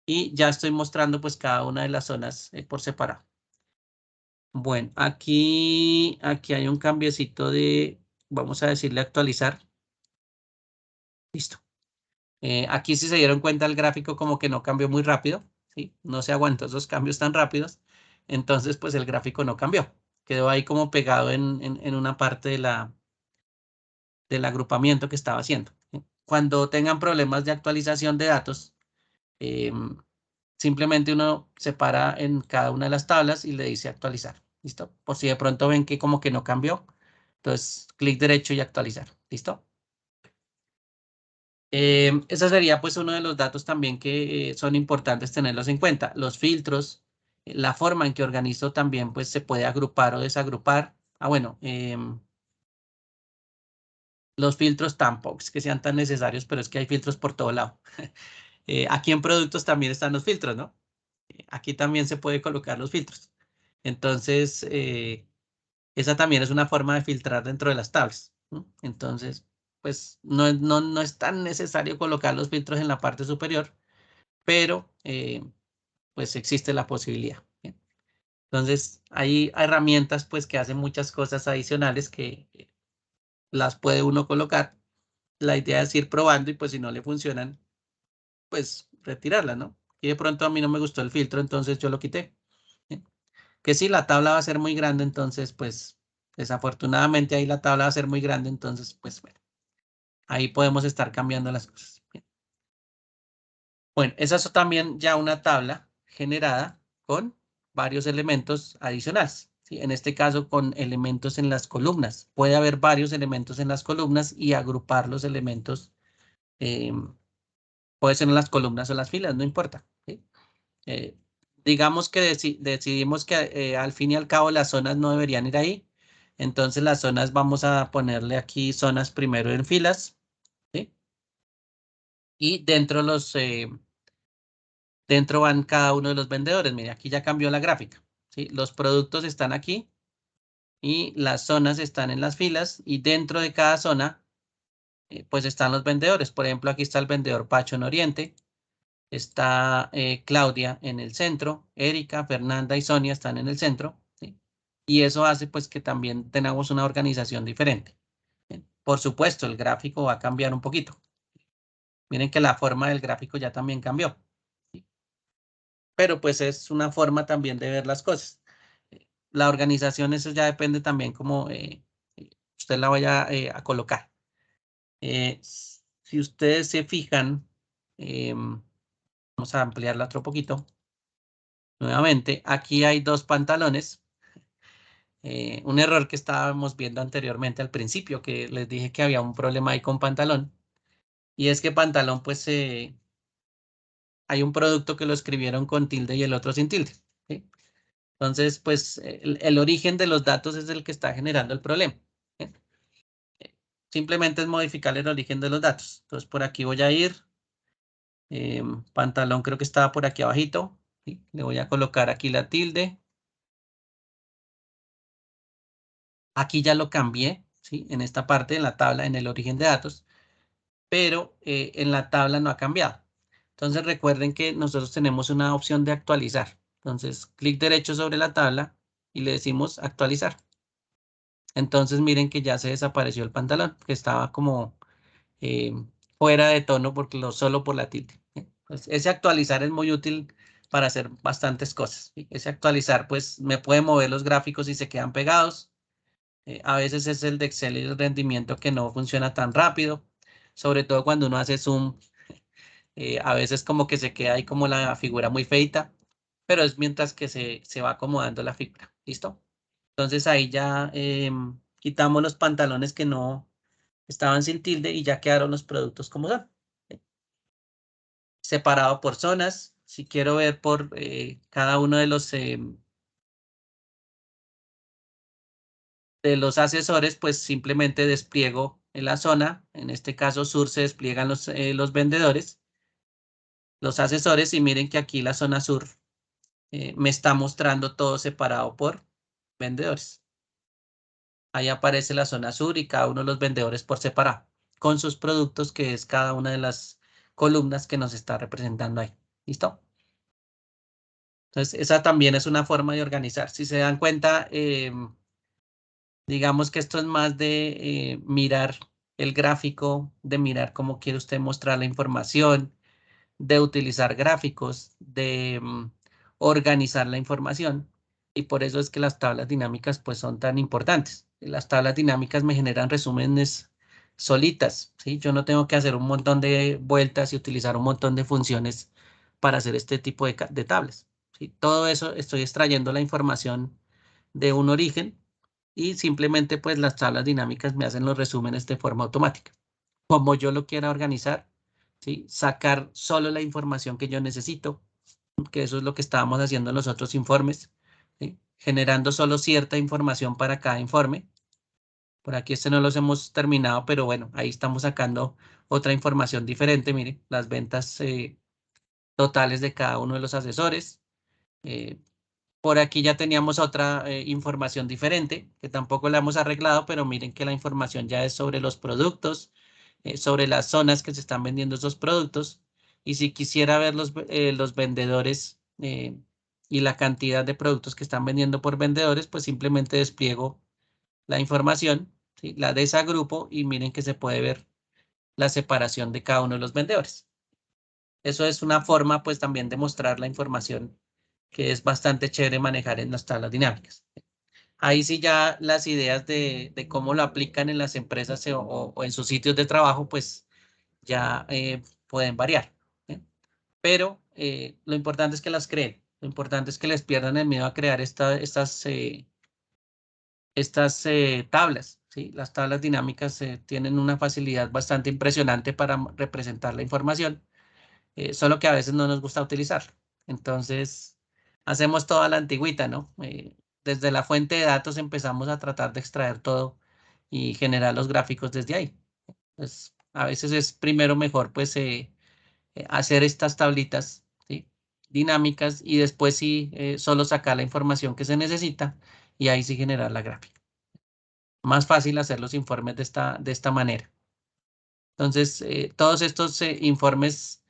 Y ya estoy mostrando pues cada una de las zonas por separado. Bueno, aquí hay un cambiecito vamos a decirle actualizar. Listo. Aquí si se dieron cuenta el gráfico como que no cambió muy rápido, ¿sí? No se aguantó esos cambios tan rápidos. Entonces pues el gráfico no cambió. Quedó ahí como pegado en una parte del agrupamiento que estaba haciendo, ¿sí? Cuando tengan problemas de actualización de datos, simplemente uno se para en cada una de las tablas y le dice actualizar. ¿Listo? Por si de pronto ven que como que no cambió. Entonces, clic derecho y actualizar. ¿Listo? Ese sería pues uno de los datos también que son importantes tenerlos en cuenta. Los filtros, la forma en que organizo también pues se puede agrupar o desagrupar. Bueno, los filtros tampoco es que sean tan necesarios, pero es que hay filtros por todo lado. Aquí en productos también están los filtros, ¿no? Aquí también se puede colocar los filtros. Entonces, esa también es una forma de filtrar dentro de las tablas, ¿no? Entonces, pues no es tan necesario colocar los filtros en la parte superior, pero pues existe la posibilidad, ¿bien? Entonces, hay herramientas pues que hacen muchas cosas adicionales que las puede uno colocar. La idea es ir probando y pues si no le funcionan, pues retirarla, ¿no? Y de pronto a mí no me gustó el filtro, entonces yo lo quité, ¿bien? Que si la tabla va a ser muy grande, entonces pues desafortunadamente ahí la tabla va a ser muy grande, entonces pues bueno, ahí podemos estar cambiando las cosas. Bien. Bueno, esa es también ya una tabla generada con varios elementos adicionales, ¿sí? En este caso con elementos en las columnas. Puede haber varios elementos en las columnas y agrupar los elementos, eh, puede ser en las columnas o las filas, no importa, ¿sí? Eh, digamos que decidimos que al fin y al cabo las zonas no deberían ir ahí. Entonces las zonas vamos a ponerle aquí zonas primero en filas, ¿sí? Y dentro van cada uno de los vendedores. Mire, aquí ya cambió la gráfica, ¿sí? Los productos están aquí y las zonas están en las filas y dentro de cada zona pues están los vendedores. Por ejemplo, aquí está el vendedor Pacho en Oriente, está Claudia en el centro, Erika, Fernanda y Sonia están en el centro, ¿sí? Y eso hace pues que también tengamos una organización diferente. ¿Sí? Por supuesto, el gráfico va a cambiar un poquito. Miren que la forma del gráfico ya también cambió, ¿sí? Pero pues es una forma también de ver las cosas. La organización, eso ya depende también cómo usted la vaya a colocar. Si ustedes se fijan, vamos a ampliarla otro poquito. Nuevamente, aquí hay dos pantalones. Un error que estábamos viendo anteriormente al principio, que les dije que había un problema ahí con pantalón. Y es que pantalón, pues hay un producto que lo escribieron con tilde y el otro sin tilde, ¿sí? Entonces, pues el origen de los datos es el que está generando el problema, ¿sí? Simplemente es modificar el origen de los datos. Entonces, por aquí voy a ir. Pantalón creo que estaba por aquí abajito, ¿sí? Le voy a colocar aquí la tilde. Aquí ya lo cambié, ¿sí? En esta parte, en la tabla, en el origen de datos, pero en la tabla no ha cambiado. Entonces recuerden que nosotros tenemos una opción de actualizar. Entonces, clic derecho sobre la tabla y le decimos actualizar. Entonces miren que ya se desapareció el pantalón, que estaba como eh, fuera de tono solo por la tilde, ¿sí? Pues ese actualizar es muy útil para hacer bastantes cosas, ¿sí? Ese actualizar pues me puede mover los gráficos y se quedan pegados. A veces es el de Excel y el rendimiento que no funciona tan rápido, sobre todo cuando uno hace zoom. A veces como que se queda ahí como la figura muy feita, pero es mientras que se va acomodando la figura. ¿Listo? Entonces ahí ya quitamos los pantalones que no estaban sin tilde y ya quedaron los productos como son. Separado por zonas. Si quiero ver por cada uno de los asesores, pues simplemente despliego en la zona. En este caso sur se despliegan los vendedores, los asesores, y miren que aquí la zona sur me está mostrando todo separado por vendedores. Ahí aparece la zona sur y cada uno de los vendedores por separado, con sus productos, que es cada una de las columnas que nos está representando ahí. ¿Listo? Entonces, esa también es una forma de organizar. Si se dan cuenta, digamos que esto es más de mirar el gráfico, de mirar cómo quiere usted mostrar la información, de utilizar gráficos, de organizar la información. Y por eso es que las tablas dinámicas pues son tan importantes. Las tablas dinámicas me generan resúmenes solitas, ¿sí? Yo no tengo que hacer un montón de vueltas y utilizar un montón de funciones para hacer este tipo de tablas, ¿sí? Todo eso estoy extrayendo la información de un origen y simplemente pues las tablas dinámicas me hacen los resúmenes de forma automática. Como yo lo quiera organizar, ¿sí? Sacar solo la información que yo necesito, que eso es lo que estábamos haciendo en los otros informes, ¿sí? Generando solo cierta información para cada informe. Por aquí no los hemos terminado, pero bueno, ahí estamos sacando otra información diferente. Mire, las ventas totales de cada uno de los asesores. Eh, por aquí ya teníamos otra información diferente, que tampoco la hemos arreglado, pero miren que la información ya es sobre los productos, sobre las zonas que se están vendiendo esos productos. Y si quisiera ver los vendedores y la cantidad de productos que están vendiendo por vendedores, pues simplemente despliego la información, ¿sí? La desagrupo y miren que se puede ver la separación de cada uno de los vendedores. Eso es una forma pues también de mostrar la información que es bastante chévere manejar en las tablas dinámicas. Ahí sí ya las ideas de cómo lo aplican en las empresas o en sus sitios de trabajo, pues ya pueden variar, ¿eh? pero lo importante es que las creen. Lo importante es que les pierdan el miedo a crear estas tablas, ¿sí? Las tablas dinámicas tienen una facilidad bastante impresionante para representar la información, solo que a veces no nos gusta utilizarlo. Entonces, hacemos toda la antigüita, ¿no? Desde la fuente de datos empezamos a tratar de extraer todo y generar los gráficos desde ahí. Pues, a veces es primero mejor, pues, hacer estas tablitas, ¿sí? Dinámicas y después sí solo sacar la información que se necesita y ahí sí generar la gráfica. Más fácil hacer los informes de esta manera. Entonces, todos estos informes,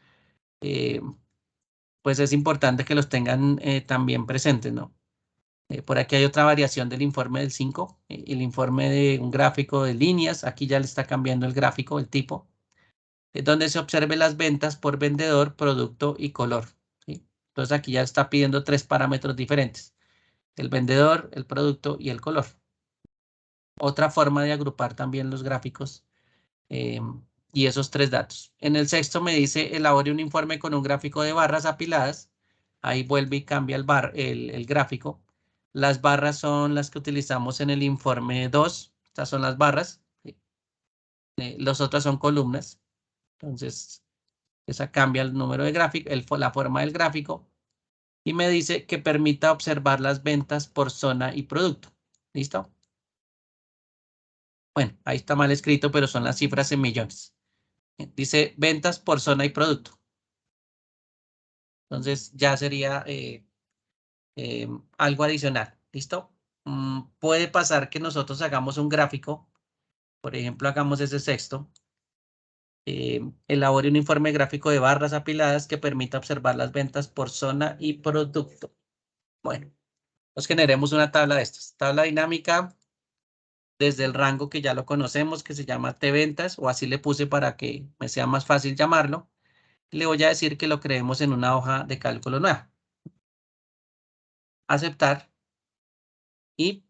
pues es importante que los tengan también presentes, ¿no? Por aquí hay otra variación del informe del 5, el informe de un gráfico de líneas. Aquí ya le está cambiando el gráfico, el tipo, donde se observe las ventas por vendedor, producto y color, ¿sí? Entonces aquí ya está pidiendo 3 parámetros diferentes: el vendedor, el producto y el color. Otra forma de agrupar también los gráficos y esos 3 datos. En el sexto me dice elabore un informe con un gráfico de barras apiladas. Ahí vuelve y cambia el gráfico. Las barras son las que utilizamos en el informe 2. Estas son las barras. Los otros son columnas. Entonces, esa cambia el número de gráfico, la forma del gráfico. Y me dice que permita observar las ventas por zona y producto. ¿Listo? Bueno, ahí está mal escrito, pero son las cifras en millones. Dice ventas por zona y producto. Entonces ya sería algo adicional. ¿Listo? Puede pasar que nosotros hagamos un gráfico. Por ejemplo, hagamos ese sexto. Elabore un informe gráfico de barras apiladas que permita observar las ventas por zona y producto. Bueno, nos generemos una tabla de estas. Tabla dinámica desde el rango que ya lo conocemos, que se llama T-ventas, o así le puse para que me sea más fácil llamarlo. Le voy a decir que lo creemos en una hoja de cálculo nueva. Aceptar. Y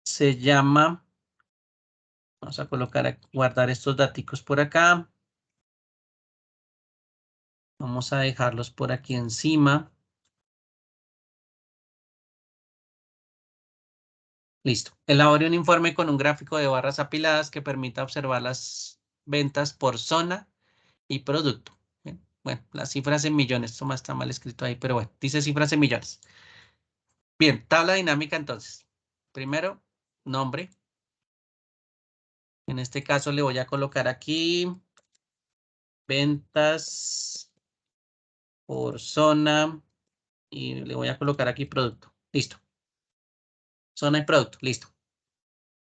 se llama, vamos a colocar, guardar estos daticos por acá. Vamos a dejarlos por aquí encima. Listo. Elabore un informe con un gráfico de barras apiladas que permita observar las ventas por zona y producto. Bien. Bueno, las cifras en millones, esto más está mal escrito ahí, pero bueno, dice cifras en millones. Bien, tabla dinámica entonces. Primero, nombre. En este caso le voy a colocar aquí ventas por zona y le voy a colocar aquí producto. Listo. Zona y producto. Listo.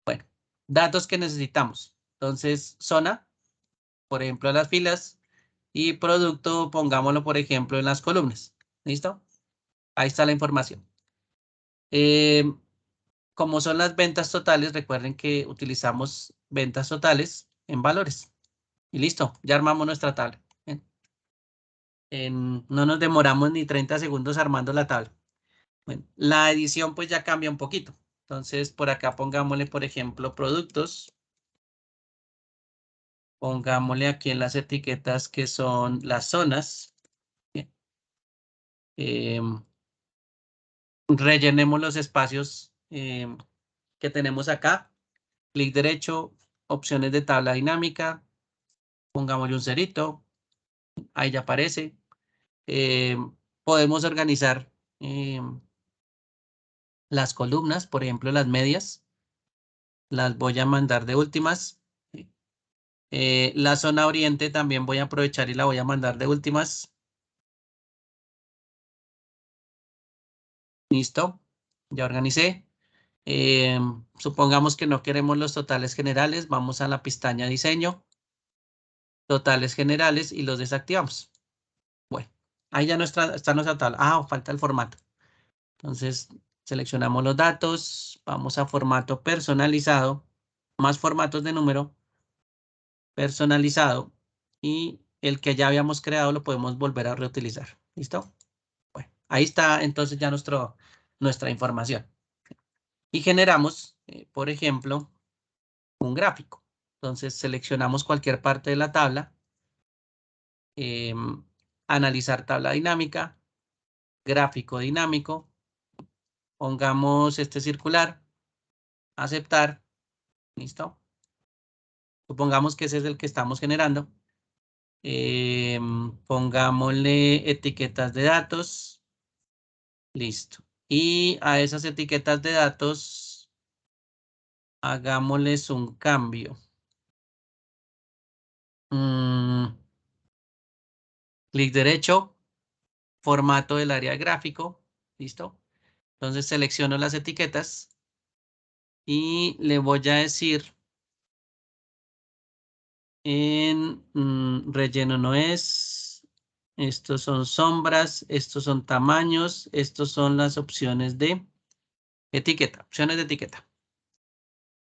Bueno, datos que necesitamos. Entonces, zona, por ejemplo, en las filas y producto, pongámoslo, por ejemplo, en las columnas. ¿Listo? Ahí está la información. Como son las ventas totales, recuerden que utilizamos ventas totales en valores. Y listo, ya armamos nuestra tabla. No nos demoramos ni 30 segundos armando la tabla. Bueno, la edición pues ya cambia un poquito. Entonces, por acá pongámosle, por ejemplo, productos. Pongámosle aquí en las etiquetas que son las zonas. Rellenemos los espacios que tenemos acá. Clic derecho, opciones de tabla dinámica. Pongámosle un cerito. Ahí ya aparece. Podemos organizar las columnas, por ejemplo, las medias. Las voy a mandar de últimas. La zona oriente también voy a aprovechar y la voy a mandar de últimas. Listo. Ya organicé. Supongamos que no queremos los totales generales. Vamos a la pestaña diseño. Totales generales y los desactivamos. Bueno, ahí ya está nuestra tabla. Ah, falta el formato. Entonces, seleccionamos los datos. Vamos a formato personalizado. Más formatos de número. Personalizado. Y el que ya habíamos creado lo podemos volver a reutilizar. ¿Listo? Bueno, ahí está entonces ya nuestra información. Y generamos, por ejemplo, un gráfico. Entonces seleccionamos cualquier parte de la tabla, analizar tabla dinámica, gráfico dinámico, pongamos este circular, aceptar, listo. Supongamos que ese es el que estamos generando. Pongámosle etiquetas de datos, listo. Y a esas etiquetas de datos, hagámosles un cambio. Clic derecho, formato del área de gráfico, listo. Entonces selecciono las etiquetas y le voy a decir en relleno no es, estos son sombras, estos son tamaños, estos son las opciones de etiqueta, opciones de etiqueta.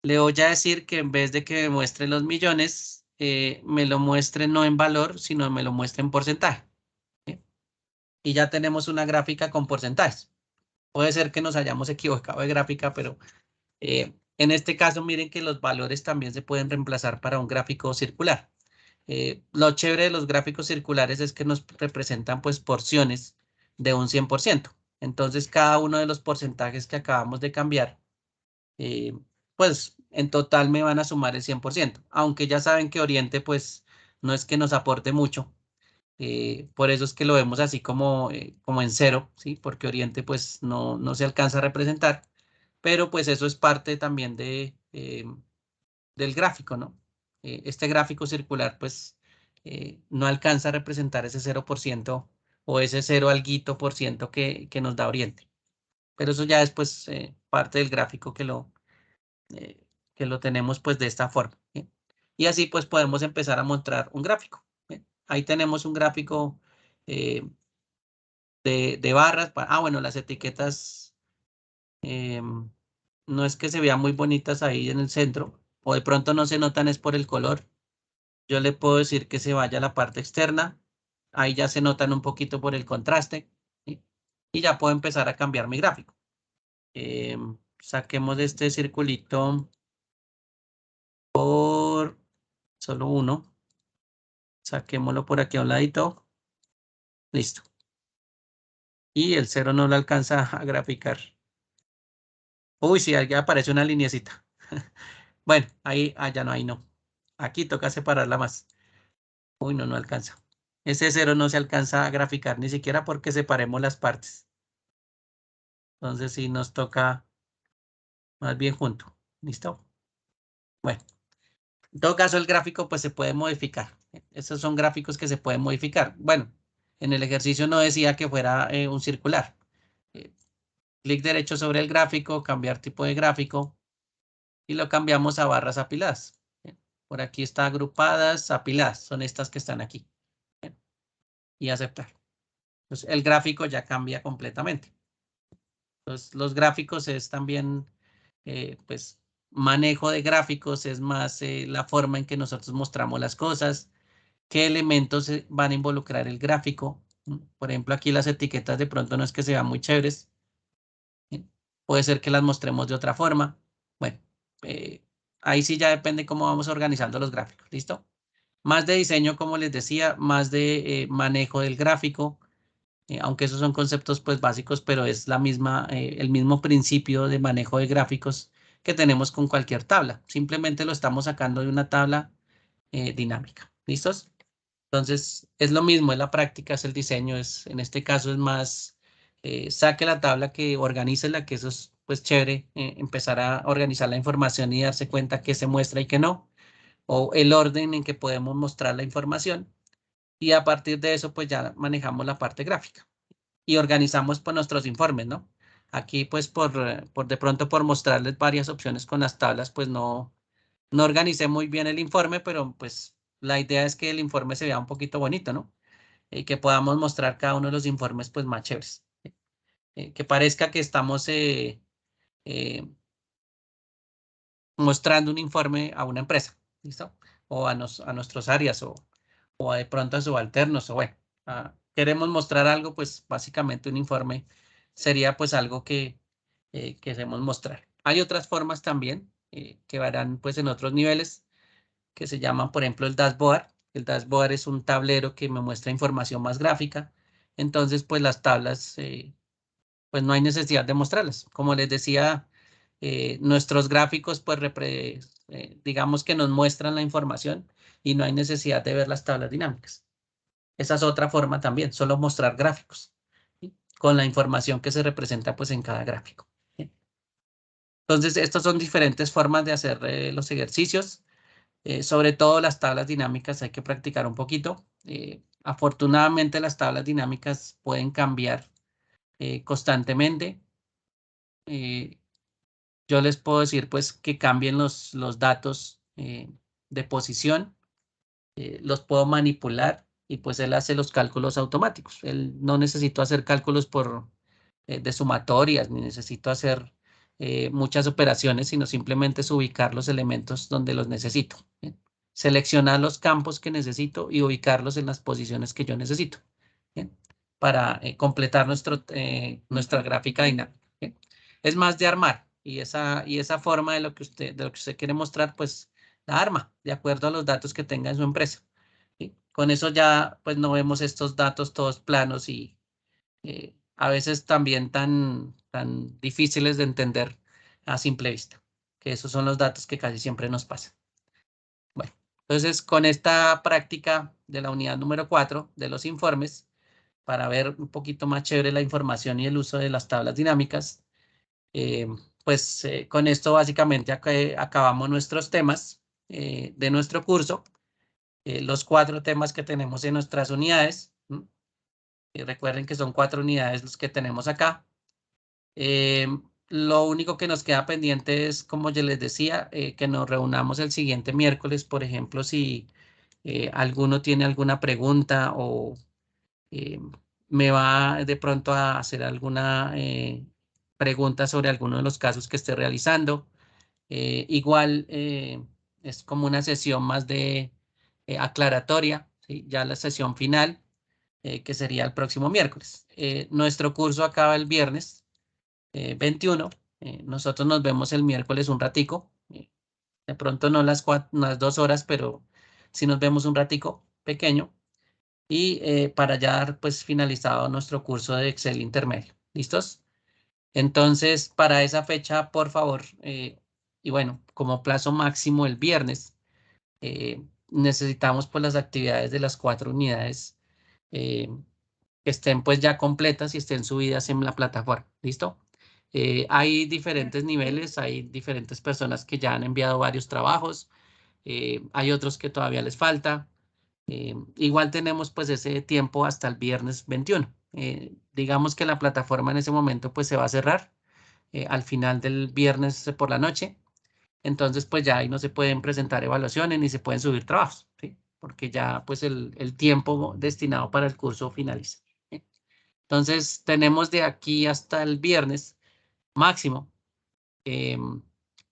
Le voy a decir que en vez de que me muestre los millones, me lo muestre no en valor, sino me lo muestre en porcentaje. ¿Sí? Y ya tenemos una gráfica con porcentajes. Puede ser que nos hayamos equivocado de gráfica, pero en este caso miren que los valores también se pueden reemplazar para un gráfico circular. Lo chévere de los gráficos circulares es que nos representan pues porciones de un 100%. Entonces cada uno de los porcentajes que acabamos de cambiar, pues en total me van a sumar el 100%. Aunque ya saben que Oriente pues no es que nos aporte mucho. Por eso es que lo vemos así como en cero, ¿sí? Porque Oriente pues no se alcanza a representar. Pero pues eso es parte también del gráfico, ¿no? Este gráfico circular, pues, no alcanza a representar ese 0% o ese 0 alguito por ciento que nos da Oriente. Pero eso ya es, pues, parte del gráfico eh, que lo tenemos, pues, de esta forma. ¿Sí? Y así, pues, podemos empezar a mostrar un gráfico. ¿Sí? Ahí tenemos un gráfico eh, de barras. Bueno, las etiquetas no es que se vean muy bonitas ahí en el centro, o de pronto no se notan es por el color. Yo le puedo decir que se vaya a la parte externa. Ahí ya se notan un poquito por el contraste. ¿Sí? Y ya puedo empezar a cambiar mi gráfico. Saquemos de este circulito por solo uno. Saquémoslo por aquí a un ladito. Listo. Y el 0 no lo alcanza a graficar. Uy, sí, ahí aparece una lineecita. Bueno, ahí, ya no, ahí no. Aquí toca separarla más. Uy, no alcanza. Ese 0 no se alcanza a graficar ni siquiera porque separemos las partes. Entonces sí nos toca más bien junto. ¿Listo? Bueno, en todo caso el gráfico pues se puede modificar. Esos son gráficos que se pueden modificar. Bueno, en el ejercicio no decía que fuera un circular. Eh, Clic derecho sobre el gráfico, cambiar tipo de gráfico y lo cambiamos a barras apiladas. Por aquí está agrupadas, apiladas. Son estas que están aquí. Y aceptar. Entonces el gráfico ya cambia completamente. Los gráficos es también, pues, manejo de gráficos, es más la forma en que nosotros mostramos las cosas, qué elementos van a involucrar el gráfico. Por ejemplo, aquí las etiquetas de pronto no es que sean muy chéveres. Puede ser que las mostremos de otra forma. Bueno, eh, ahí sí ya depende cómo vamos organizando los gráficos. ¿Listo? Más de diseño, como les decía, más de manejo del gráfico. Aunque esos son conceptos pues básicos, pero es el mismo principio de manejo de gráficos que tenemos con cualquier tabla. Simplemente lo estamos sacando de una tabla dinámica. ¿Listos? Entonces, es lo mismo, es la práctica, es el diseño, en este caso es más, saque la tabla que organícela, que eso es pues chévere, empezar a organizar la información y darse cuenta qué se muestra y qué no, o el orden en que podemos mostrar la información, y a partir de eso pues ya manejamos la parte gráfica y organizamos pues nuestros informes, ¿no? Aquí pues por de pronto por mostrarles varias opciones con las tablas, pues no organicé muy bien el informe, pero pues la idea es que el informe se vea un poquito bonito, ¿no? Y que podamos mostrar cada uno de los informes pues más chéveres. Que parezca que estamos eh, mostrando un informe a una empresa, ¿listo? O a nuestras áreas o de pronto a subalternos o bueno, queremos mostrar algo, pues básicamente un informe sería pues algo que queremos mostrar. Hay otras formas también que varán pues en otros niveles que se llaman, por ejemplo, el dashboard. El dashboard es un tablero que me muestra información más gráfica. Entonces, pues las tablas, pues no hay necesidad de mostrarlas. Como les decía, nuestros gráficos, pues digamos que nos muestran la información y no hay necesidad de ver las tablas dinámicas. Esa es otra forma también, solo mostrar gráficos, ¿sí? Con la información que se representa pues en cada gráfico, ¿sí? Entonces, estas son diferentes formas de hacer los ejercicios. Sobre todo las tablas dinámicas hay que practicar un poquito. Afortunadamente las tablas dinámicas pueden cambiar constantemente. Yo les puedo decir pues que cambien los datos de posición, los puedo manipular y pues él hace los cálculos automáticos. Él no necesito hacer cálculos de sumatorias, ni necesito hacer muchas operaciones, sino simplemente es ubicar los elementos donde los necesito. ¿Bien? Seleccionar los campos que necesito y ubicarlos en las posiciones que yo necesito. ¿Bien? Para completar nuestra gráfica dinámica. ¿Bien? Es más de armar y esa forma de lo que usted quiere mostrar, pues la arma de acuerdo a los datos que tenga en su empresa. ¿Sí? Con eso ya pues no vemos estos datos todos planos y a veces también tan difíciles de entender a simple vista, que esos son los datos que casi siempre nos pasan. Bueno, entonces con esta práctica de la unidad número 4 de los informes, para ver un poquito más chévere la información y el uso de las tablas dinámicas, pues con esto básicamente acabamos nuestros temas de nuestro curso, los 4 temas que tenemos en nuestras unidades. Y recuerden que son 4 unidades los que tenemos acá. Lo único que nos queda pendiente es, como yo les decía, que nos reunamos el siguiente miércoles, por ejemplo, si alguno tiene alguna pregunta o eh, me va de pronto a hacer alguna pregunta sobre alguno de los casos que esté realizando. Igual es como una sesión más de aclaratoria, ¿sí? Ya la sesión final, que sería el próximo miércoles. Nuestro curso acaba el viernes 21. Nosotros nos vemos el miércoles un ratico. De pronto no las 2 horas, pero sí nos vemos un ratico pequeño. Y para ya dar pues finalizado nuestro curso de Excel intermedio. ¿Listos? Entonces, para esa fecha, por favor, y bueno, como plazo máximo el viernes, necesitamos pues las actividades de las 4 unidades eh, que estén pues ya completas y estén subidas en la plataforma. ¿Listo? Hay diferentes niveles, hay diferentes personas que ya han enviado varios trabajos, hay otros que todavía les falta. Igual tenemos pues ese tiempo hasta el viernes 21. Digamos que la plataforma en ese momento pues se va a cerrar al final del viernes por la noche. Entonces pues ya ahí no se pueden presentar evaluaciones ni se pueden subir trabajos, ¿sí? Porque ya pues el tiempo destinado para el curso finaliza. ¿Sí? Entonces tenemos de aquí hasta el viernes máximo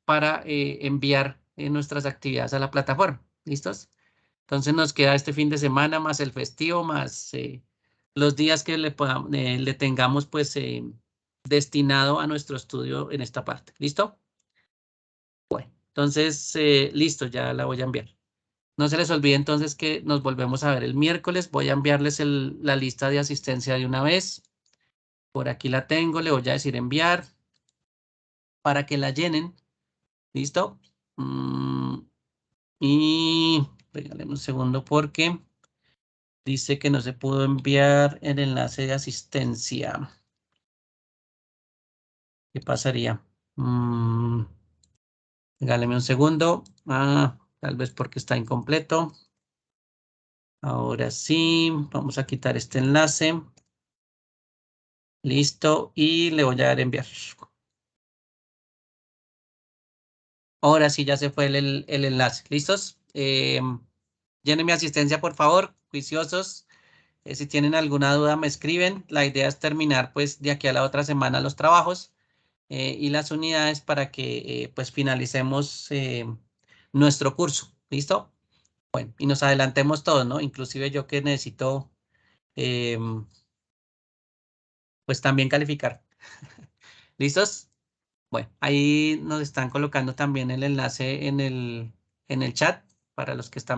para enviar nuestras actividades a la plataforma. ¿Listos? Entonces nos queda este fin de semana más el festivo, más los días que le tengamos pues destinado a nuestro estudio en esta parte. ¿Listo? Bueno, entonces listo, ya la voy a enviar. No se les olvide entonces que nos volvemos a ver el miércoles. Voy a enviarles la lista de asistencia de una vez. Por aquí la tengo, le voy a decir enviar para que la llenen. ¿Listo? Y regáleme un segundo porque dice que no se pudo enviar el enlace de asistencia. ¿Qué pasaría? Regáleme un segundo. Tal vez porque está incompleto. Ahora sí, vamos a quitar este enlace. Listo. Y le voy a dar enviar. Ahora sí, ya se fue el enlace. ¿Listos? Llenen mi asistencia, por favor. Juiciosos. Si tienen alguna duda, me escriben. La idea es terminar, pues, de aquí a la otra semana los trabajos y las unidades para que, pues, finalicemos nuestro curso. ¿Listo? Bueno, y nos adelantemos todos, ¿no? Inclusive yo que necesito, pues, también calificar. ¿Listos? Bueno, ahí nos están colocando también el enlace en el chat. para los que están